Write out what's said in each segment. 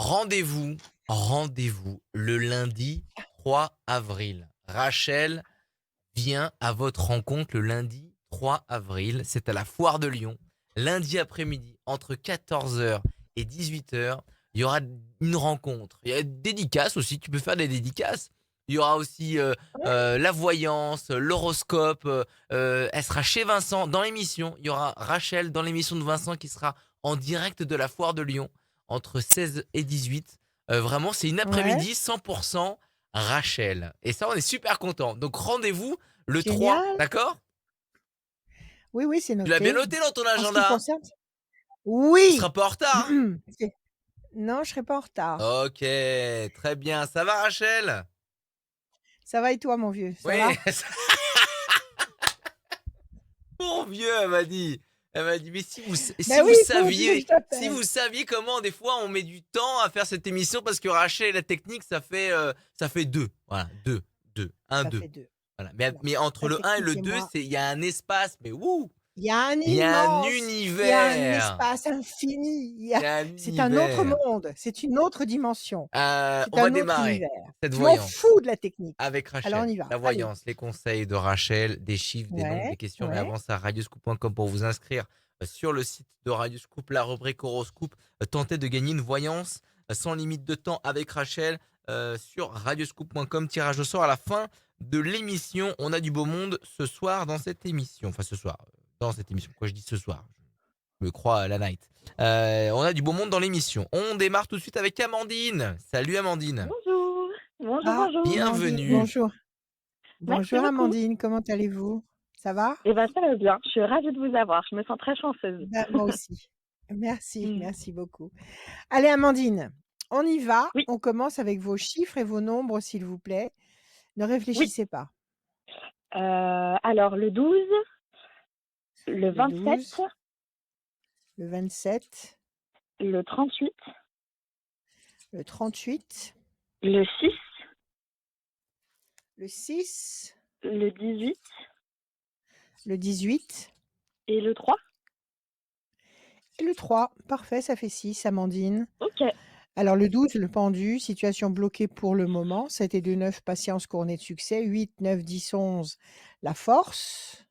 Rendez-vous, rendez-vous le lundi 3 avril. Rachel vient à votre rencontre le lundi 3 avril. C'est à la Foire de Lyon. Lundi après-midi, entre 14h et 18h, il y aura une rencontre. Il y a des dédicaces aussi, tu peux faire des dédicaces. Il y aura aussi la voyance, l'horoscope. Elle sera chez Vincent dans l'émission. Il y aura Rachel dans l'émission de Vincent qui sera en direct de la Foire de Lyon entre 16 et 18. Vraiment, c'est une Ouais, après-midi 100% Rachel. Et ça, on est super content. Donc rendez-vous le 3, génial. d'accord? Oui, oui, c'est Tu l'as bien noté. noté dans ton En ce qui me agenda? concerne, Tu seras oui! pas en retard, hein? C'est non, je serai pas en retard. Ok, très bien. Ça va, Rachel? Ça va et toi, mon vieux, ça Oui, va? mon vieux, elle m'a dit. Elle m'a dit, mais si Ben vous oui, comment tu veux que je saviez, si t'appelle? vous saviez comment des fois on met du temps à faire cette émission parce que Rachel et la technique, ça fait deux. Voilà, deux, deux, un, Ça deux. fait 2. Voilà. Voilà, Mais entre la le un et technique le et 2, moi, il y a un espace, mais wouh! il y a un Il y a un immense, il y a un univers. espace infini, Il y a un c'est un autre univers. monde, c'est une autre dimension, c'est On va un autre démarrer univers. cette Je m'en voyance fous de la technique. avec Alors on Rachel. y va, La allez. voyance, les conseils de Rachel, des chiffres, des nombres, Ouais, des questions. Mais ouais. avant ça, radioscoop.com pour vous inscrire sur le site de Radioscoop, la rubrique horoscope. Tentez de gagner une voyance sans limite de temps avec Rachel sur radioscoop.com. Tirage au sort à la fin de l'émission. On a du beau monde ce soir dans cette émission. Enfin, ce soir, dans cette émission. Quoi, je dis ce soir? Je me crois à la night. On a du beau monde dans l'émission. On démarre tout de suite avec Amandine. Salut Amandine. Bonjour, bonjour, Ah, bonjour. Amandine, Bienvenue. bonjour. Merci Bonjour beaucoup. Amandine, comment allez-vous? Ça va? Eh ben, ça va bien. Je suis ravie de vous avoir. Je me sens très chanceuse. Bah, moi aussi. Merci, Mm. merci beaucoup. Allez Amandine, on y va. Oui, On commence avec vos chiffres et vos nombres, s'il vous plaît. Ne oui. réfléchissez pas. Alors, le 12, le Le 27, 12, le 27, le 38, le 38, le 6, le 6, le 18 le 18 et le 3. et le 3. Parfait, ça fait 6, Amandine. Ok. Alors le 12, le pendu, situation bloquée pour le moment. 7 et 2, 9, patience couronnée de succès. 8, 9, 10, 11, la force.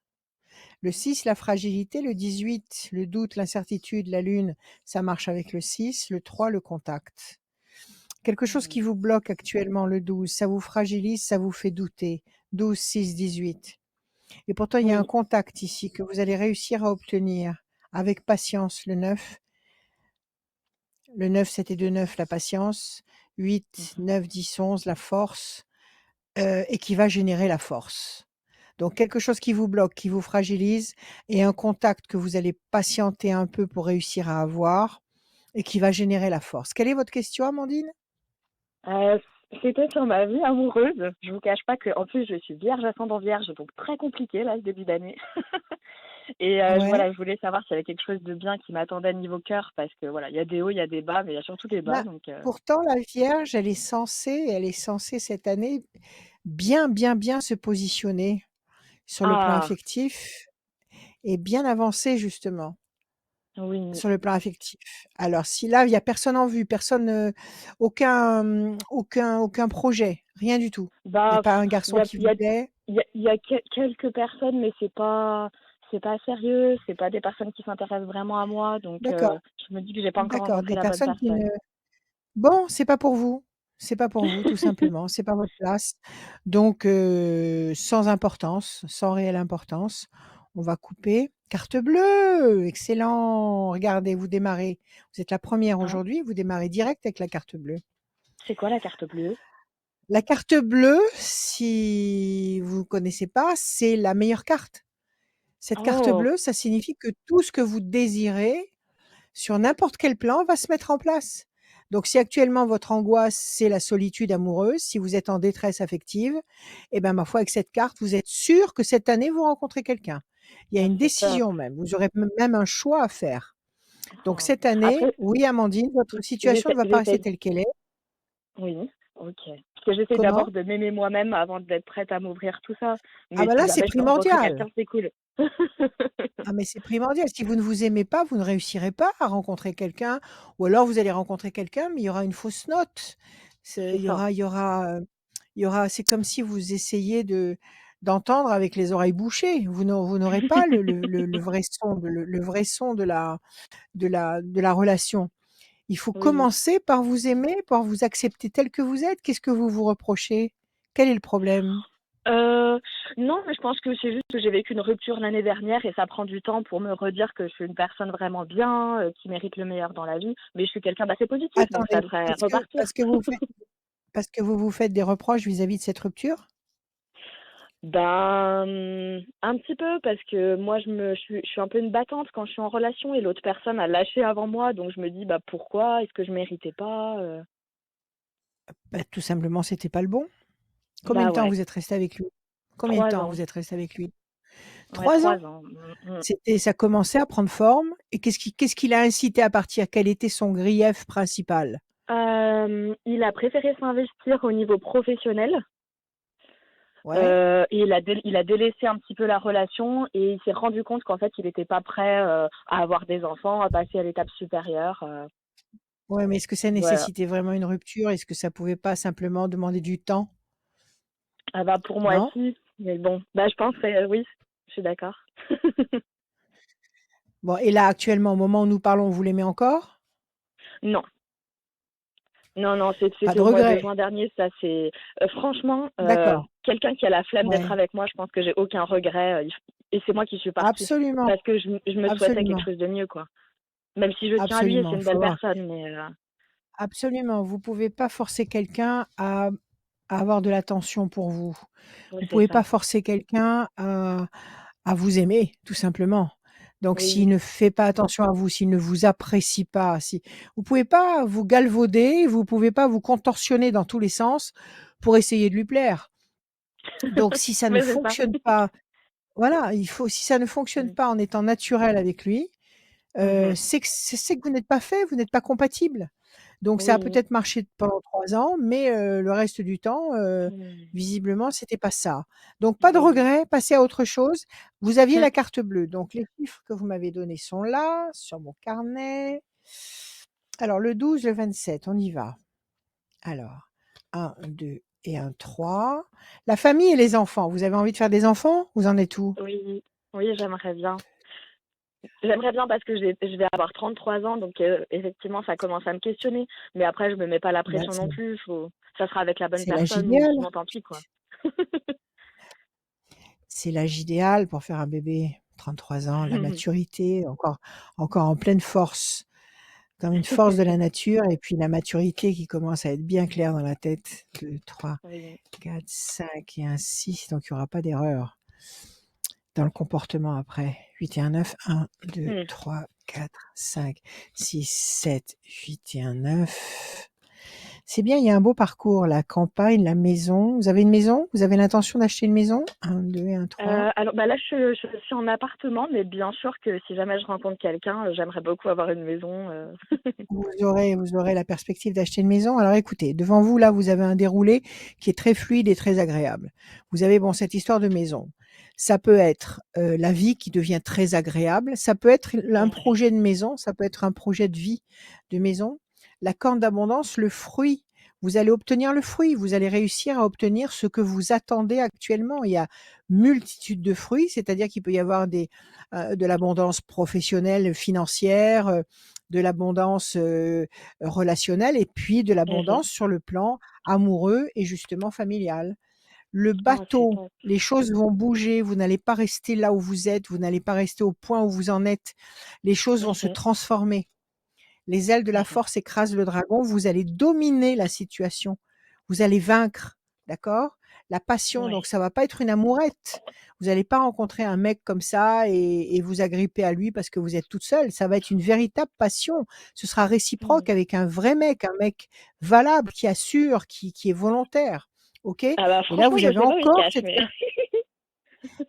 Le 6, la fragilité. Le 18, le doute, l'incertitude, la lune, ça marche avec le 6. Le 3, le contact. Quelque chose qui Mhm. vous bloque actuellement, le 12, ça vous fragilise, ça vous fait douter. 12, 6, 18. Et pourtant, il y a un Oui. contact ici que vous allez réussir à obtenir avec patience, le 9. Le 9, 7 et 2, 9, la patience. 8, Mhm. 9, 10, 11, la force, et qui va générer la force. Donc quelque chose qui vous bloque, qui vous fragilise et un contact que vous allez patienter un peu pour réussir à avoir et qui va générer la force. Quelle est votre question, Amandine? Euh, C'était sur ma vie amoureuse. Je vous cache pas que, en plus, je suis vierge ascendant vierge, donc très compliqué là, ce début d'année. Et Ouais. voilà, je voulais savoir s'il y avait quelque chose de bien qui m'attendait niveau cœur, parce que voilà, il y a des hauts, il y a des bas, mais il y a surtout des bas, Bah, donc pourtant la Vierge, elle est censée cette année bien, bien, bien se positionner sur le plan ah affectif et bien avancer justement oui, sur le plan affectif. Alors si là, il y a personne en vue, personne, aucun projet, rien du tout. Il y a bah pas un il garçon y a, qui il y vous a, plaît? il y a quelques personnes, mais c'est pas sérieux, c'est pas des personnes qui s'intéressent vraiment à moi, donc D'accord, je me dis que j'ai pas encore d'accord, rencontré des la bonne personnes qui personne. ne bon, c'est pas pour vous. C'est pas pour vous, tout simplement, c'est pas votre place. Donc sans importance, sans réelle importance, on va couper. Carte bleue! Excellent! Regardez, vous démarrez. Vous êtes la première Hein? aujourd'hui, vous démarrez direct avec la carte bleue. C'est quoi la carte bleue? La carte bleue, si vous connaissez pas, c'est la meilleure carte. Cette carte Oh, bleue, ça signifie que tout ce que vous désirez, sur n'importe quel plan, va se mettre en place. Donc si actuellement votre angoisse, c'est la solitude amoureuse, si vous êtes en détresse affective, eh ben, ma foi, avec cette carte, vous êtes sûr que cette année, vous rencontrez quelqu'un. Il y a ah, une c'est top. décision même, vous aurez même un choix à faire. Donc Oh. cette année, Après, oui, Amandine, votre situation ne j'essaie, va pas rester j'essaie, telle qu'elle est. oui, ok. Parce que j'essaie Comment? d'abord de m'aimer moi-même avant d'être prête à m'ouvrir tout ça. Ah Mais bah si là, c'est jamais je peux rencontrer quelqu'un, primordial. c'est cool. Ah, mais c'est primordial. Si vous ne vous aimez pas, vous ne réussirez pas à rencontrer quelqu'un, ou alors vous allez rencontrer quelqu'un, mais il y aura une fausse note. C'est ça. C'est comme si vous essayiez d'entendre avec les oreilles bouchées. Vous n'aurez pas le vrai son, le vrai son de la relation. Il faut Oui. commencer par vous aimer, par vous accepter tel que vous êtes. Qu'est-ce que vous vous reprochez? Quel est le problème? Heu, non, mais je pense que c'est juste que j'ai vécu une rupture l'année dernière et ça prend du temps pour me redire que je suis une personne vraiment bien, qui mérite le meilleur dans la vie. Mais je suis quelqu'un d'assez positif, donc ça Attendez, devrait parce que, repartir. parce que vous faites, parce que vous vous faites des reproches vis-à-vis de cette rupture? Ben, un petit peu parce que moi je suis un peu une battante quand je suis en relation et l'autre personne a lâché avant moi, donc je me dis: «Bah, pourquoi? Est-ce que je méritais pas?» Bah, tout simplement, c'était pas le bon. Combien Bah, de temps ouais, vous êtes resté avec lui? Combien de 3 temps ans. vous êtes resté avec lui? Ouais, 3 ans? 3 ans. Mmh mh. Ça commençait à prendre forme et qu'est-ce qui l'a incité à partir? Quel était son grief principal? Il a préféré s'investir au niveau professionnel. Ouais? Et il a délaissé un petit peu la relation et il s'est rendu compte qu'en fait, il était pas prêt, à avoir des enfants, à passer à l'étape supérieure, Ouais, mais est-ce que ça voilà. nécessitait vraiment une rupture? Est-ce que ça pouvait pas simplement demander du temps? Ah bah, pour moi Non? si, mais bon, bah, je pense, oui, je suis d'accord. Bon, et là, actuellement, au moment où nous parlons, vous l'aimez encore? Non, non, non, Pas c'était de au mois de regret? juin dernier, ça c'est franchement, D'accord, quelqu'un qui a la flemme d'être ouais. avec moi, je pense que j'ai aucun regret, il f et c'est moi qui suis partie Absolument, parce que je me souhaitais quelque absolument, chose de mieux, quoi. Même si je tiens à lui et c'est absolument. une Faut belle avoir personne, mais absolument, vous pouvez pas forcer quelqu'un à avoir de l'attention pour vous. oui, Vous c'est pouvez ça. pas forcer quelqu'un à vous aimer, tout simplement. Donc s'il Oui. ne fait pas attention à vous, s'il ne vous apprécie pas, si vous pouvez pas vous galvauder, vous pouvez pas vous contorsionner dans tous les sens pour essayer de lui plaire. Donc si ça ne Mais c'est ça. fonctionne pas, voilà, si ça ne fonctionne Mmh. pas en étant naturel avec lui, Mmh mh. c'est que vous n'êtes pas fait, vous n'êtes pas compatibles. Donc ça a Oui. peut-être marché pendant 3 ans, mais le reste du temps, Mmh. visiblement, c'était pas ça. Donc pas de Oui. regret, passez à autre chose. Vous aviez la carte bleue, donc les chiffres que vous m'avez donnés sont là, sur mon carnet. Alors le 12, le 27, on y va. Alors 1, 2 et un 3. La famille et les enfants, vous avez envie de faire des enfants? Vous en êtes où? Oui. Oui, j'aimerais bien. J'aimerais bien parce que je vais avoir 33 ans, donc effectivement, ça commence à me questionner. Mais après, je me mets pas la Bah, pression non plus, ça sera avec la bonne c'est l'âge personne ou idéal. sinon tant pis, quoi. C'est l'âge idéal pour faire un bébé. 33 ans, la maturité, encore en pleine force, comme une force de la nature et puis la maturité qui commence à être bien claire dans la tête. 2, 3, Oui. 4, 5 et un 6, donc il y aura pas d'erreur dans le comportement après. 8 et un 9, 1, 2, Mmh. 3, 4, 5, 6, 7, 8 et un 9. C'est bien, il y a un beau parcours, la campagne, la maison. Vous avez une maison? Vous avez l'intention d'acheter une maison? 1, 2 et un 3. Alors, bah, là, je suis en appartement, mais bien sûr que si jamais je rencontre quelqu'un, j'aimerais beaucoup avoir une maison, Vous aurez la perspective d'acheter une maison. Alors écoutez, devant vous, là, vous avez un déroulé qui est très fluide et très agréable. Vous avez, bon, cette histoire de maison. Ça peut être la vie qui devient très agréable. Ça peut être un Ouais. projet de maison. Ça peut être un projet de vie de maison. La corne d'abondance, le fruit. Vous allez obtenir le fruit. Vous allez réussir à obtenir ce que vous attendez actuellement. Il y a multitude de fruits, c'est-à-dire qu'il peut y avoir de l'abondance professionnelle, financière, de l'abondance relationnelle et puis de Mmh. l'abondance sur le plan amoureux et justement familial. Le Oh, c'est bateau, top. les choses vont bouger, vous n'allez pas rester là où vous êtes, vous n'allez pas rester au point où vous en êtes. Les choses vont se Mmh. transformer. Les ailes de la Mmh. force écrasent le dragon, vous allez dominer la situation. Vous allez vaincre, d'accord? La passion, Ouais. donc ça va pas être une amourette. Vous allez pas rencontrer un mec comme ça et vous agripper à lui parce que vous êtes toute seule. Ça va être une véritable passion. Ce sera Mmh. réciproque avec un mec valable, qui assure, qui est volontaire. OK? Et Ah bah, là, franchement, vous je avez sais pas où il se encore cache, cette mais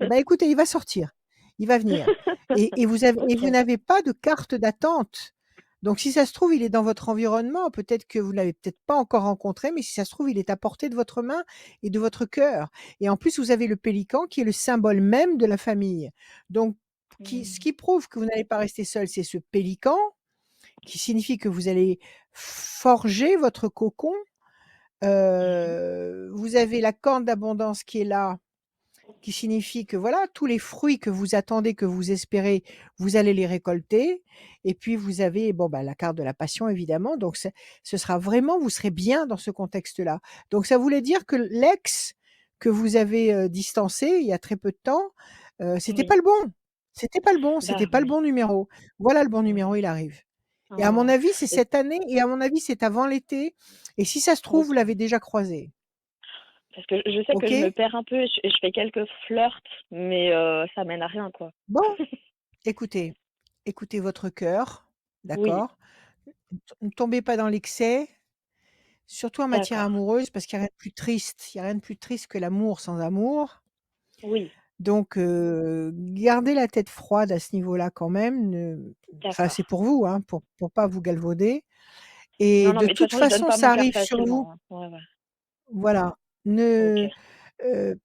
eh ben, écoutez, il va sortir. Il va venir et vous OK. n'avez pas de carte d'attente. Donc si ça se trouve, il est dans votre environnement, peut-être que vous ne l'avez peut-être pas encore rencontré, mais si ça se trouve, il est à portée de votre main et de votre cœur. Et en plus, vous avez le pélican qui est le symbole même de la famille. Donc ce Mmh. qui prouve que vous n'allez pas rester seul, c'est ce pélican qui signifie que vous allez forger votre cocon. Mmh. Vous avez la corne d'abondance qui est là, qui signifie que voilà, tous les fruits que vous attendez, que vous espérez, vous allez les récolter. Et puis vous avez bon, bah, la carte de la passion évidemment, donc ce sera vraiment vous serez bien dans ce contexte-là. Donc ça voulait dire que l'ex que vous avez, distancé il y a très peu de temps, c'était Oui. pas le bon. C'était pas le bon, Bah c'était pas le oui. bon numéro. Voilà le bon numéro, Mmh. il arrive. Et à mon Oh avis, c'est et cette année et à mon avis, c'est avant l'été et si ça se trouve, vous OK. l'avez déjà croisé. Parce que je sais que je me OK? perds un peu et je fais quelques flirts, mais ça mène à rien, quoi. Bon, écoutez, écoutez votre cœur, Oui, d'accord? Ne tombez pas dans l'excès, surtout en matière d'accord. amoureuse, parce qu'il y a rien de plus triste. Il y a rien de plus triste que l'amour sans amour. Oui, Donc, gardez la tête froide à ce niveau-là quand même, enfin, c'est d'accord. pour vous, hein, pour pas vous galvauder Non, et non, de mais de toute toute façon, je donne façon, pas mon ça cœur arrive sur vous. facilement, hein. Ouais, ouais. Voilà. OK. Ne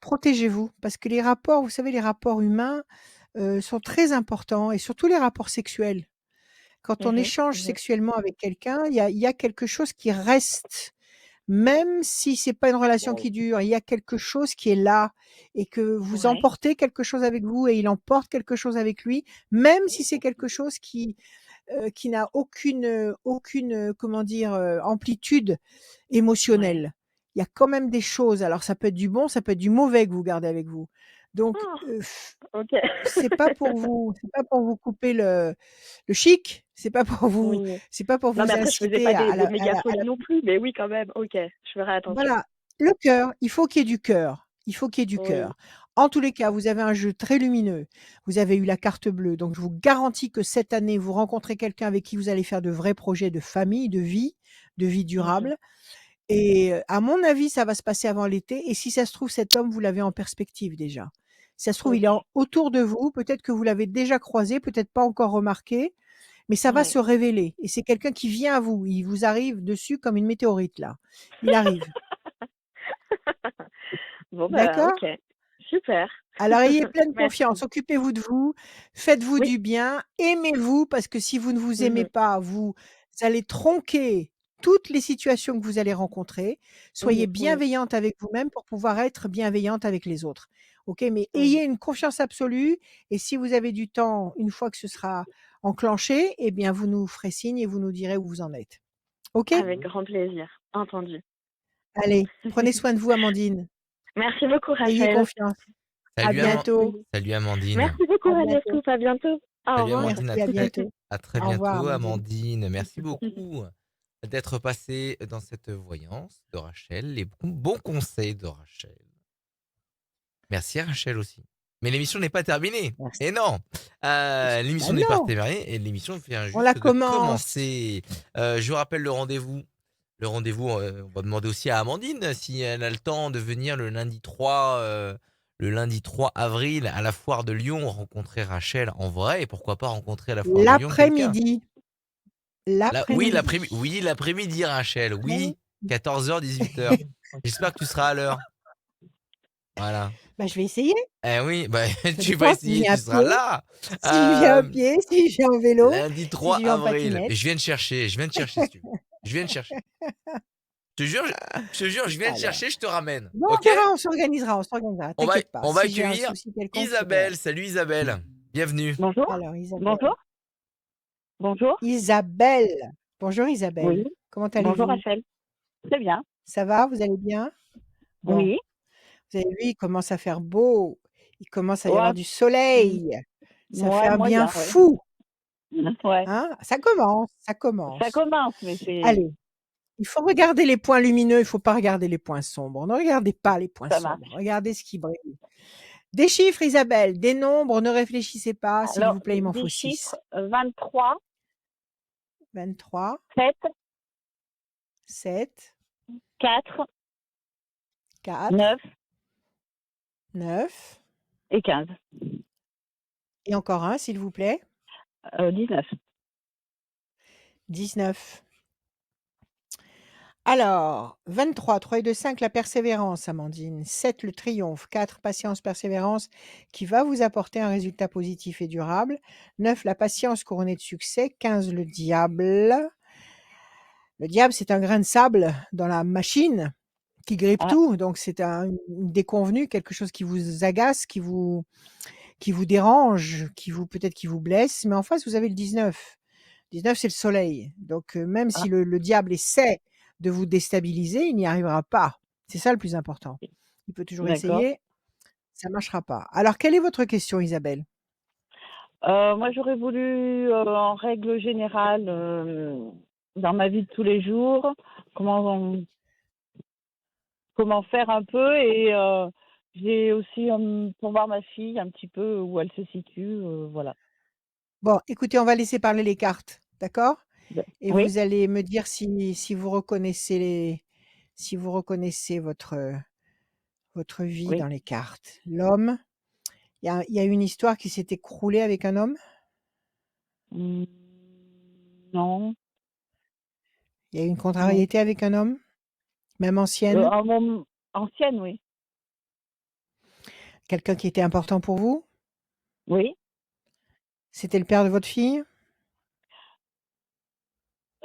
protégez-vous parce que les rapports, vous savez, les rapports humains, sont très importants et surtout les rapports sexuels. Quand on Mmh mh. échange Mmh. sexuellement avec quelqu'un, il y a quelque chose qui reste. Même si c'est pas une relation qui dure, il y a quelque chose qui est là et que vous Ouais, emportez quelque chose avec vous et il emporte quelque chose avec lui, même si c'est quelque chose qui n'a aucune, comment dire, amplitude ouais. émotionnelle. Il y a quand même des choses, alors ça peut être du bon, ça peut être du mauvais que vous gardez avec vous. Donc, Ah! OK. c'est pas pour vous couper le chic, Oui. c'est pas pour Non, mais vous après, je faisais inciter pas à des à des la à méga la à folies la non plus, mais oui, quand même. OK, je ferai attention. voilà, le cœur, il faut qu'il y ait du cœur, il faut qu'il y ait du Oui. cœur. En tous les cas, vous avez un jeu très lumineux, vous avez eu la carte bleue, donc je vous garantis que cette année, vous rencontrez quelqu'un avec qui vous allez faire de vrais projets de famille, de vie Mmh mh. durable et à mon avis, ça va se passer avant l'été et si ça se trouve, cet homme, vous l'avez en perspective déjà. Si ça se trouve, il est OK. autour de vous, peut-être que vous l'avez déjà croisé, peut-être pas encore remarqué, mais ça va Ouais. se révéler et c'est quelqu'un qui vient à vous. Il vous arrive dessus comme une météorite là. Il arrive. Bon, bah, D'accord? OK. Super. Alors ayez pleine confiance, Merci. occupez-vous de vous, faites-vous Oui. du bien, aimez-vous parce que si vous ne vous Mmh aimez mh. pas, vous allez tronquer toutes les situations que vous allez rencontrer. Soyez Oui, oui, bienveillante avec vous-même pour pouvoir être bienveillante avec les autres. OK? Mais oui. ayez une confiance absolue et si vous avez du temps, une fois que ce sera enclenché, eh bien vous nous ferez signe et vous nous direz où vous en êtes. OK? Avec grand plaisir. Entendu. Allez, prenez soin de vous Amandine. Merci beaucoup, Ayez Rachel. confiance. À Salut, bientôt. Salut Amandine. Merci beaucoup, À Radio bientôt. Scoop. À bientôt. Au Salut revoir. Amandine, Merci, à bientôt. à très Au revoir bientôt Amandine. Amandine. Merci beaucoup d'être passée dans cette voyance de Rachel, les bons conseils de Rachel. Merci à Rachel aussi. Mais l'émission n'est pas terminée. Merci. Et non, Bah l'émission n'est pas non, terminée et l'émission vient on la juste de commence. commencer. Je vous rappelle le rendez-vous. Le rendez-vous, on va demander aussi à Amandine si elle a le temps de venir le lundi 3 avril à la foire de Lyon rencontrer Rachel en vrai et pourquoi pas rencontrer à la foire de Lyon quelqu'un. L'après-midi. L'après-midi. Oui, l'après-midi Rachel, oui, 14h, 18h. L'après J'espère que tu seras à l'heure. Voilà. Bah, je vais essayer. Eh oui, bah, Ça tu vas dépend si je essayer, viens à tu seras pied, là. si je viens à Euh, pied, si je viens en vélo, lundi si 3 je viens en avril. patinette. Mais je viens te chercher si tu veux. Je viens te chercher. Je te jure, je viens te Alors, chercher, je te ramène. bon, on Ok? verra, on s'organisera, t'inquiète pas. On va Si j'ai un accueillir souci quelconque, je te dirai. Isabelle. Salut Isabelle. Bienvenue. Bonjour. Alors Isabelle. Bonjour. Bonjour. Isabelle. Bonjour Oui. Isabelle. Comment Bonjour, allez-vous? Rachel. Très bien. Ça va? Vous allez bien? Bon, Oui. vous avez vu, il commence à faire beau, il commence à y avoir Ouais. du Mmh. soleil. Ça fait Ouais, un bien moyen, ouais. fou, Ouais. hein? Ça commence, ça Ça commence. commence, mais c'est Allez, il faut regarder les points lumineux, il faut pas regarder les points sombres. Ne regardez pas les points ça sombres, marche. regardez ce qui brille. Des chiffres Isabelle, des nombres, ne réfléchissez pas, s'il Alors, vous plaît, il m'en des faut 6. chiffres, 23, 23, 7, 7, 4, 4, 9 9 et 15. et encore un, s'il vous plaît. 19. 19. Alors, 23, 3 et 2, 5, la persévérance, Amandine. 7, le triomphe. 4, patience, persévérance, qui va vous apporter un résultat positif et durable. 9, la patience couronnée de succès. 15, le diable. Le diable, c'est un grain de sable dans la machine qui grippe Ah, tout. Donc, c'est une déconvenue, quelque chose qui vous agace, qui vous dérange, peut-être qui vous blesse. Mais en face, vous avez le 19. 19, c'est le soleil. Donc, même ah, si le diable essaie de vous déstabiliser, il n'y arrivera pas. C'est ça le plus important. Il peut toujours d'accord. essayer, ça ne marchera pas. Alors, quelle est votre question, Isabelle? Moi, j'aurais voulu, en règle générale, dans ma vie de tous les jours, comment comment faire un peu et j'ai aussi, pour voir ma fille un petit peu où elle se situe, voilà. Bon, écoutez, on va laisser parler les cartes, d'accord? Et Oui, vous allez me dire si vous reconnaissez votre vie oui. dans les cartes. L'homme, il y a une histoire qui s'est écroulée avec un homme? Mmh, non, Il y a eu une non. contrariété avec un homme? Même ancienne? Un mom ancienne, oui. Quelqu'un qui était important pour vous? Oui. C'était le père de votre fille?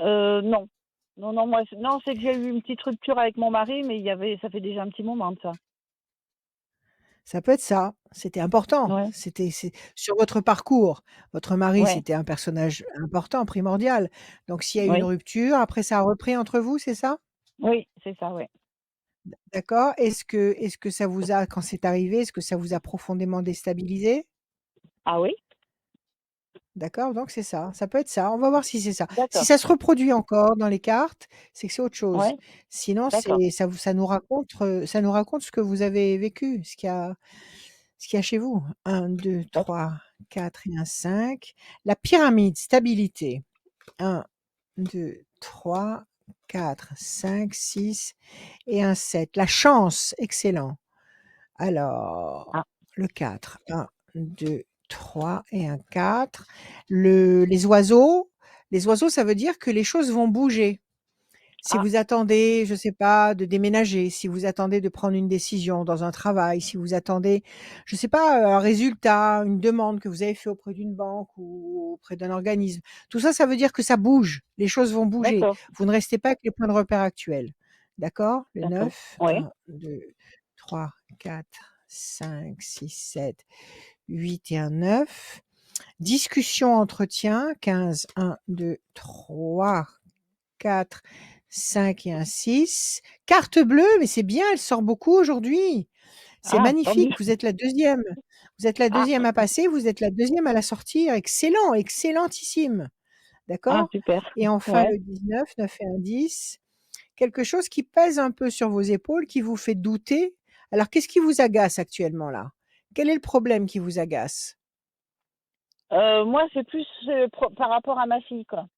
Non. Non, non, moi, non, c'est que j'ai eu une petite rupture avec mon mari, mais ça fait déjà un petit moment de ça. Ça peut être ça. C'était important. Ouais, C'est sur votre parcours. Votre mari, ouais, c'était un personnage important, primordial. Donc s'il y a eu une oui, rupture, après ça a repris entre vous, c'est ça? oui, c'est ça, ouais. D'accord. Est-ce que ça vous a quand c'est arrivé, est-ce que ça vous a profondément déstabilisé? Ah oui? D'accord, donc c'est ça. Ça peut être ça. On va voir si c'est ça. Si D'accord. ça se reproduit encore dans les cartes, c'est que c'est autre chose. Ouais, Sinon, d'accord. ça nous raconte ce que vous avez vécu, ce qu'il y a chez vous. 1, 2, D'ac 3, 4 et un 5. La pyramide, stabilité. 1, 2, 3, 4, 5, 6 et un 7. La chance, excellent. Alors, ah, le 4, 1, 2, 3 et un 4. Les oiseaux, ça veut dire que les choses vont bouger. Si ah, vous attendez, je ne sais pas, de déménager, si vous attendez de prendre une décision dans un travail, si vous attendez, je ne sais pas, un résultat, une demande que vous avez fait auprès d'une banque ou auprès d'un organisme, tout ça, ça veut dire que ça bouge, les choses vont bouger. d'accord, Vous ne restez pas avec les points de repère actuels. D'accord? Le d'accord. 9, Ouais. 1, 2, 3, 4, 5, 6, 7, 8 et un 9. Discussion, entretien, 15, 1, 2, 3, 4, 5 et un 6. Carte bleue, mais c'est bien, elle sort beaucoup aujourd'hui. C'est Ah, tant magnifique, mieux. vous êtes la deuxième. Vous êtes la Ah, deuxième à passer, vous êtes la deuxième à la sortir. Excellent, excellentissime. ah, D'accord? super. Et enfin Ouais. le 19, 9 et un 10. Quelque chose qui pèse un peu sur vos épaules, qui vous fait douter. Alors, qu'est-ce qui vous agace actuellement là? Quel est le problème qui vous agace? Moi, c'est plus, par rapport à ma fille, quoi,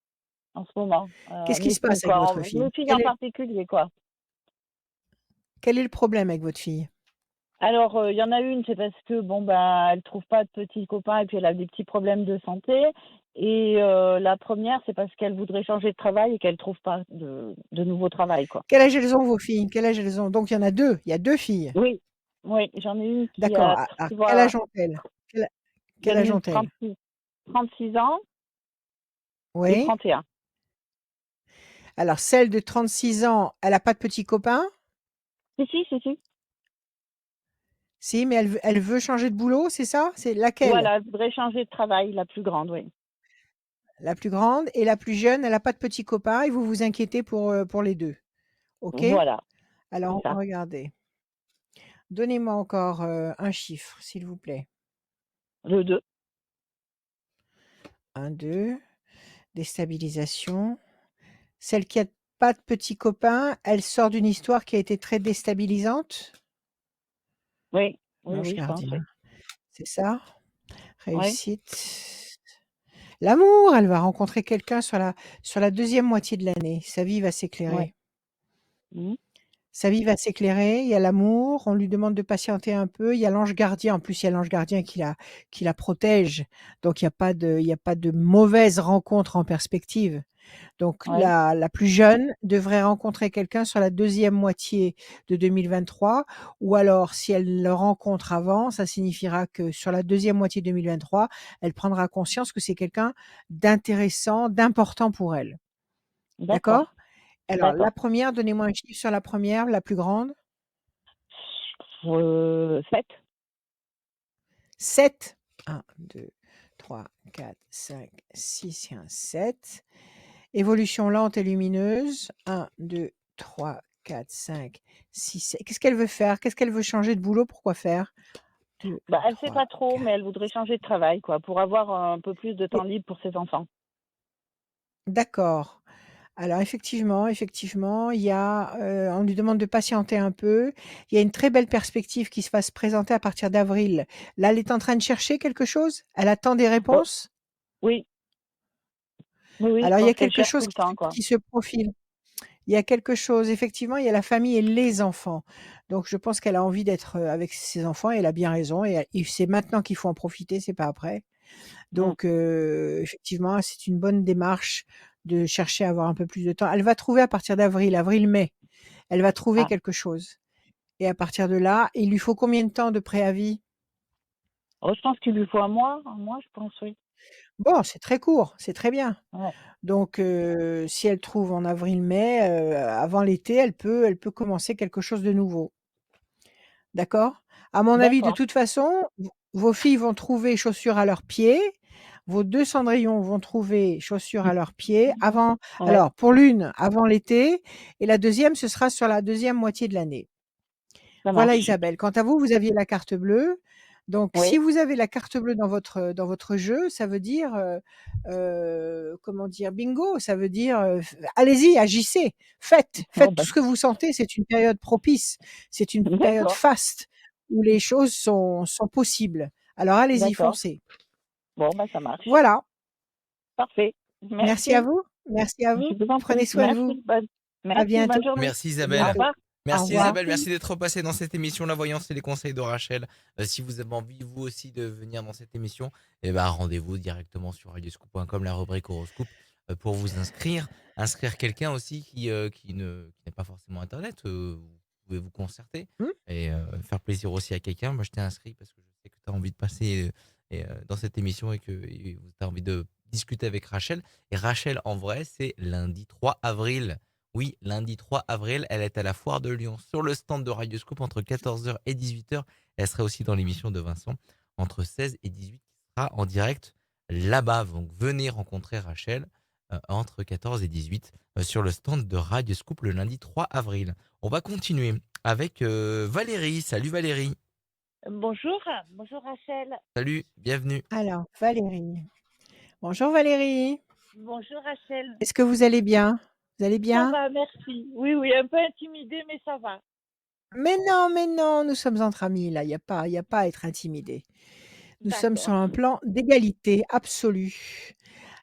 en ce moment. Qu'est-ce qui Mes se filles, passe avec quoi, votre mes fille? filles en particulier, quoi. Quel est le problème avec votre fille? Alors, il y en a une, c'est parce que bon, bah, elle trouve pas de petits copains et puis elle a des petits problèmes de santé et la première, c'est parce qu'elle voudrait changer de travail et qu'elle trouve pas de nouveau travail, quoi. Quel âge elles ont vos filles? Quel âge elles ont? Donc il y en a 2, il y a 2 filles. Oui, oui, j'en ai une qui D'accord. a À tu quel vois? âge ont-elles? Quel J'en quel ai âge une ont-elles? 36 ans et Oui. 31. Alors celle de 36 ans, elle a pas de petits copains? Si, si, si, si. Si, mais elle veut changer de boulot, c'est ça? C'est laquelle? Voilà, elle voudrait changer de travail, la plus grande, oui. La plus grande et la plus jeune, elle a pas de petits copains et vous vous inquiétez pour les 2. OK? Voilà, Alors c'est on ça. va regarder. Donnez-moi encore, un chiffre, s'il vous plaît. Le 2. 1, 2, déstabilisation. Celle qui a pas de petits copains, elle sort d'une histoire qui a été très déstabilisante? Oui, oui, L'ange oui, je pense, gardien, oui. c'est ça? Oui, Réussite. L'amour, elle va rencontrer quelqu'un sur la 2e moitié de l'année. Sa vie va ouais. s'éclairer. Mmh. Sa vie va s'éclairer, il y a l'amour, on lui demande de patienter un peu, il y a l'ange gardien, en plus il y a l'ange gardien qui la protège, donc il y a pas de mauvaise rencontre en perspective. Donc Ouais, la plus jeune devrait rencontrer quelqu'un sur la deuxième moitié de 2023, ou alors si elle le rencontre avant, ça signifiera que sur la deuxième moitié 2023, elle prendra conscience que c'est quelqu'un d'intéressant, d'important pour elle. d'accord, D'accord? Alors la d'accord. première, donnez-moi un chiffre sur la première, la plus grande. 7. 7. 1, 2, 3, 4, 5, 6 et un 7. Évolution lente et lumineuse. 1, 2, 3, 4, 5, 6, 7. Qu'est-ce qu'elle veut faire? Qu'est-ce qu'elle veut changer de boulot? Pourquoi faire? 2, Bah, elle sait 3, pas trop, 4. mais elle voudrait changer de travail, quoi, pour avoir un peu plus de temps libre pour ses enfants. D'accord. Alors effectivement, il y a, on lui demande de patienter un peu. Il y a une très belle perspective qui va se présenter à partir d'avril. Là, elle est en train de chercher quelque chose? Elle attend des Oh, réponses? oui, oui, oui, je Alors il y a pense qu'elle quelque cherche chose tout le temps, quoi. qui se profile. Il y a quelque chose, effectivement, il y a la famille et les enfants. Donc je pense qu'elle a envie d'être, avec ses enfants et elle a bien raison et c'est maintenant qu'il faut en profiter, c'est pas après. Mmh. Donc effectivement, c'est une bonne démarche de chercher à avoir un peu plus de temps. Elle va trouver à partir d'avril, avril-mai, elle va trouver Ah. quelque chose et à partir de là, il lui faut combien de temps de préavis? Oh, je pense qu'il lui faut un mois, je pense, oui. Bon, c'est très court, c'est très bien. Ouais, Donc si elle trouve en avril-mai, avant l'été, elle peut commencer quelque chose de nouveau. D'accord? À mon avis, de d'accord. toute façon, vos filles vont trouver chaussures à leurs pieds, vos 2 cendrillons vont trouver chaussures à leurs pieds avant, Ouais, alors pour l'une, avant l'été et la deuxième, ce sera sur la deuxième moitié de l'année. ça Voilà marche. Isabelle. Quant à vous, vous aviez la carte bleue. Donc si Oui, vous avez la carte bleue dans votre jeu, ça veut dire, comment dire? Bingo, ça veut dire, f allez-y, agissez, bon, faites tout ben, ce que vous sentez, c'est une période propice, c'est une période d'accord, faste où les choses sont possibles. Alors allez-y, d'accord. foncez. Bon, ben, ça marche. Voilà, Parfait. merci à Merci. vous, merci à Je vous. vous en Prenez prie. soin de vous. Merci, À merci, bientôt, bonne journée. Merci à Au Isabelle. bientôt. revoir. Au Merci revoir. Isabelle, Merci. merci d'être passée dans cette émission La Voyance et les conseils de Rachel. Si vous avez envie vous aussi de venir dans cette émission, eh ben, rendez-vous directement sur radioscoop.com, la rubrique horoscope, pour vous inscrire. Inscrire quelqu'un aussi qui n'a pas forcément internet. Vous pouvez vous concerter Mmh? et faire plaisir aussi à quelqu'un. Moi je t'ai inscrit parce que je sais que tu as envie de passer dans cette émission et que tu as envie de discuter avec Rachel. Et Rachel en vrai c'est lundi 3 avril. Oui, lundi 3 avril, elle est à la Foire de Lyon sur le stand de Radioscope entre 14h et 18h. Elle sera aussi dans l'émission de Vincent entre 16 et 18 qui sera en direct là-bas. Donc venez rencontrer Rachel entre 14 et 18 sur le stand de Radioscope le lundi 3 avril. On va continuer avec Valérie. Salut Valérie. Bonjour, bonjour Rachel. Salut, bienvenue. Alors Valérie. Bonjour Valérie. Bonjour Rachel. Est-ce que vous allez bien? Vous allez Ça bien? va, merci. Oui, oui, un peu intimidée, mais ça va. Mais non, nous sommes entre amis là, il y a pas à être intimidé. Nous sommes sur D'accord, un plan d'égalité absolue.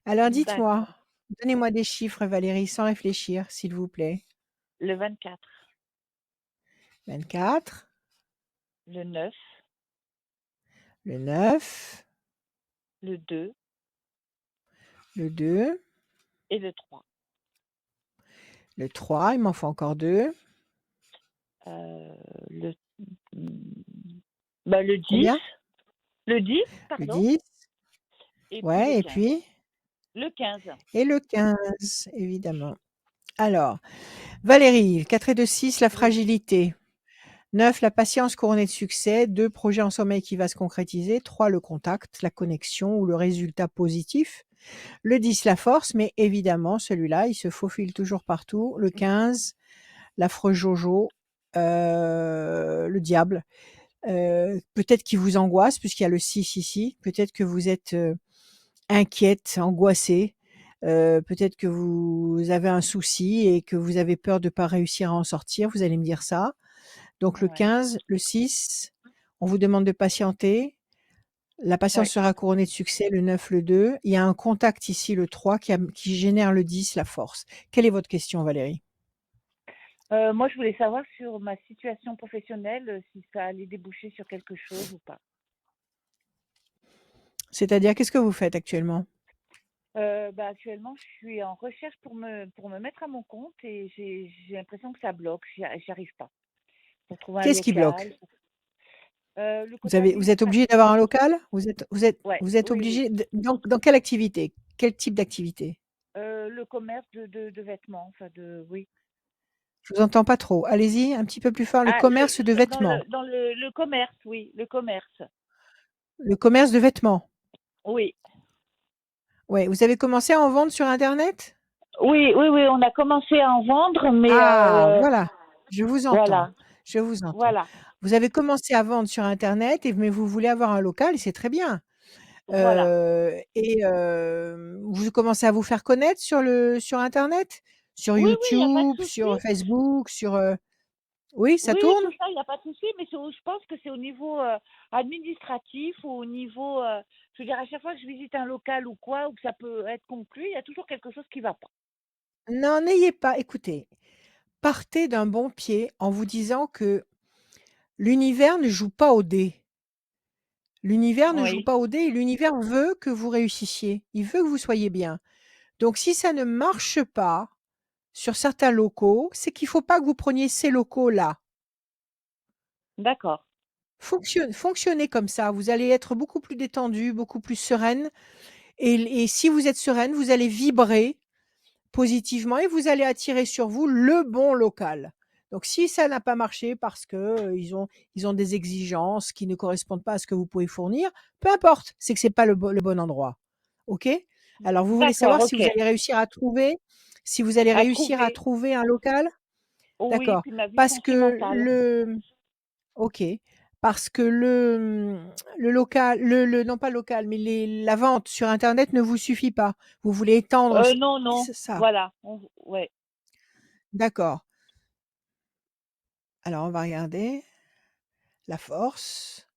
Alors dites-moi, d'accord. donnez-moi des chiffres Valérie, sans réfléchir, s'il vous plaît. Le 24, 24, le 9, le 9, le 2 le 2, et le 3. le 3, il m'en faut encore 2. Le, le 10, Combien? le 10, Le pardon, 10, et puis le ouais, et 15. puis? Le 15, Et le 15, évidemment. Alors, Valérie, 4 et 2, 6, la oui, fragilité. 9, la patience couronnée de succès. 2, projet en sommeil qui va se concrétiser. 3, le contact, la connexion ou le résultat positif. Le 10, la force, mais évidemment, celui-là, il se faufile toujours partout. Le 15, l'affreux Jojo, le diable. Peut-être qu'il vous angoisse, puisqu'il y a le 6 ici. Peut-être que vous êtes inquiète, angoissée. Peut-être que vous avez un souci et que vous avez peur de ne pas réussir à en sortir. Vous allez me dire ça. Donc le ouais, 15, le 6, on vous demande de patienter. La patience ouais. sera couronnée de succès, le 9, le 2. Il y a un contact ici, le 3, qui génère le 10, la force. Quelle est votre question, Valérie? Moi, je voulais savoir sur ma situation professionnelle, si ça allait déboucher sur quelque chose ou pas. C'est-à-dire, qu'est-ce que vous faites actuellement? Actuellement, je suis en recherche pour me mettre à mon compte et j'ai l'impression que ça bloque, j'y arrive pas. Pour trouver un Qu'est-ce qui local, bloque? le Vous côté avez vous êtes obligé administratif. d'avoir un local? Ouais, Vous êtes oui, oui. obligé dans quelle activité? Quel type d'activité? Le commerce de vêtements, enfin oui. Je vous entends pas trop. Allez-y, un petit peu plus fort. Le Ah, commerce de vêtements. dans le commerce, oui, le commerce. Le commerce de vêtements. Oui. Ouais, vous avez commencé à en vendre sur internet? Oui, oui, oui, on a commencé à en vendre, mais Ah, voilà, je vous entends, voilà, je vous entends. voilà, Vous avez commencé à vendre sur internet mais vous voulez avoir un local et c'est très bien. voilà. Vous commencez à vous faire connaître sur internet? Sur Oui, oui, il y a pas de YouTube, souci. sur Facebook, oui, ça Oui, oui, tourne? tout ça, il y a pas de souci, mais je pense que c'est au niveau, administratif ou au niveau, je veux dire, à chaque fois que je visite un local ou quoi, ou que ça peut être conclu, il y a toujours quelque chose qui va pas. Non, n'ayez pas écoutez, partez d'un bon pied en vous disant que l'univers ne joue pas aux dés. L'univers ne joue Oui, pas aux dés et l'univers veut que vous réussissiez. Il veut que vous soyez bien. Donc si ça ne marche pas sur certains locaux, c'est qu'il faut pas que vous preniez ces locaux-là. d'accord. Fonctionnez comme ça, vous allez être beaucoup plus détendue, beaucoup plus sereine et si vous êtes sereine, vous allez vibrer positivement et vous allez attirer sur vous le bon local. Donc si ça n'a pas marché parce que, ils ont des exigences qui ne correspondent pas à ce que vous pouvez fournir, peu importe, c'est que c'est pas le bon endroit. OK? Alors vous voulez D'accord, savoir OK. si vous allez À réussir à trouver. trouver un local? Oui, D'accord. puis ma vie Parce que sentimentale. le OK. Parce que le local le non pas le local, mais la vente sur internet ne vous suffit pas. Vous voulez étendre Non, non, ça. voilà, ouais, D'accord. Alors on va regarder. La force,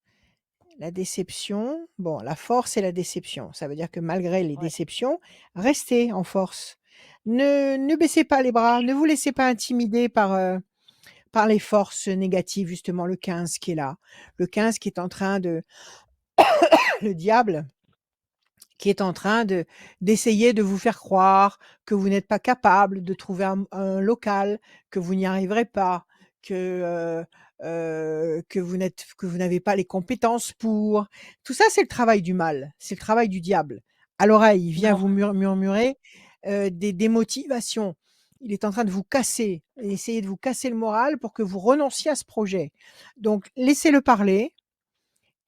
la déception. Bon, la force et la déception. Ça veut dire que malgré les ouais. déceptions, restez en force. Ne baissez pas les bras, ne vous laissez pas intimider par les forces négatives, justement le 15 qui est là. Le 15 qui est en train de le diable qui est en train d'essayer de vous faire croire que vous n'êtes pas capable de trouver un local, que vous n'y arriverez pas, que vous n'avez pas les compétences pour. Tout ça, c'est le travail du mal, c'est le travail du diable. À l'oreille, il vient Non, vous murmurer, des motivations. Il est en train de vous casser, essayer de vous casser le moral pour que vous renonciez à ce projet. Donc laissez-le parler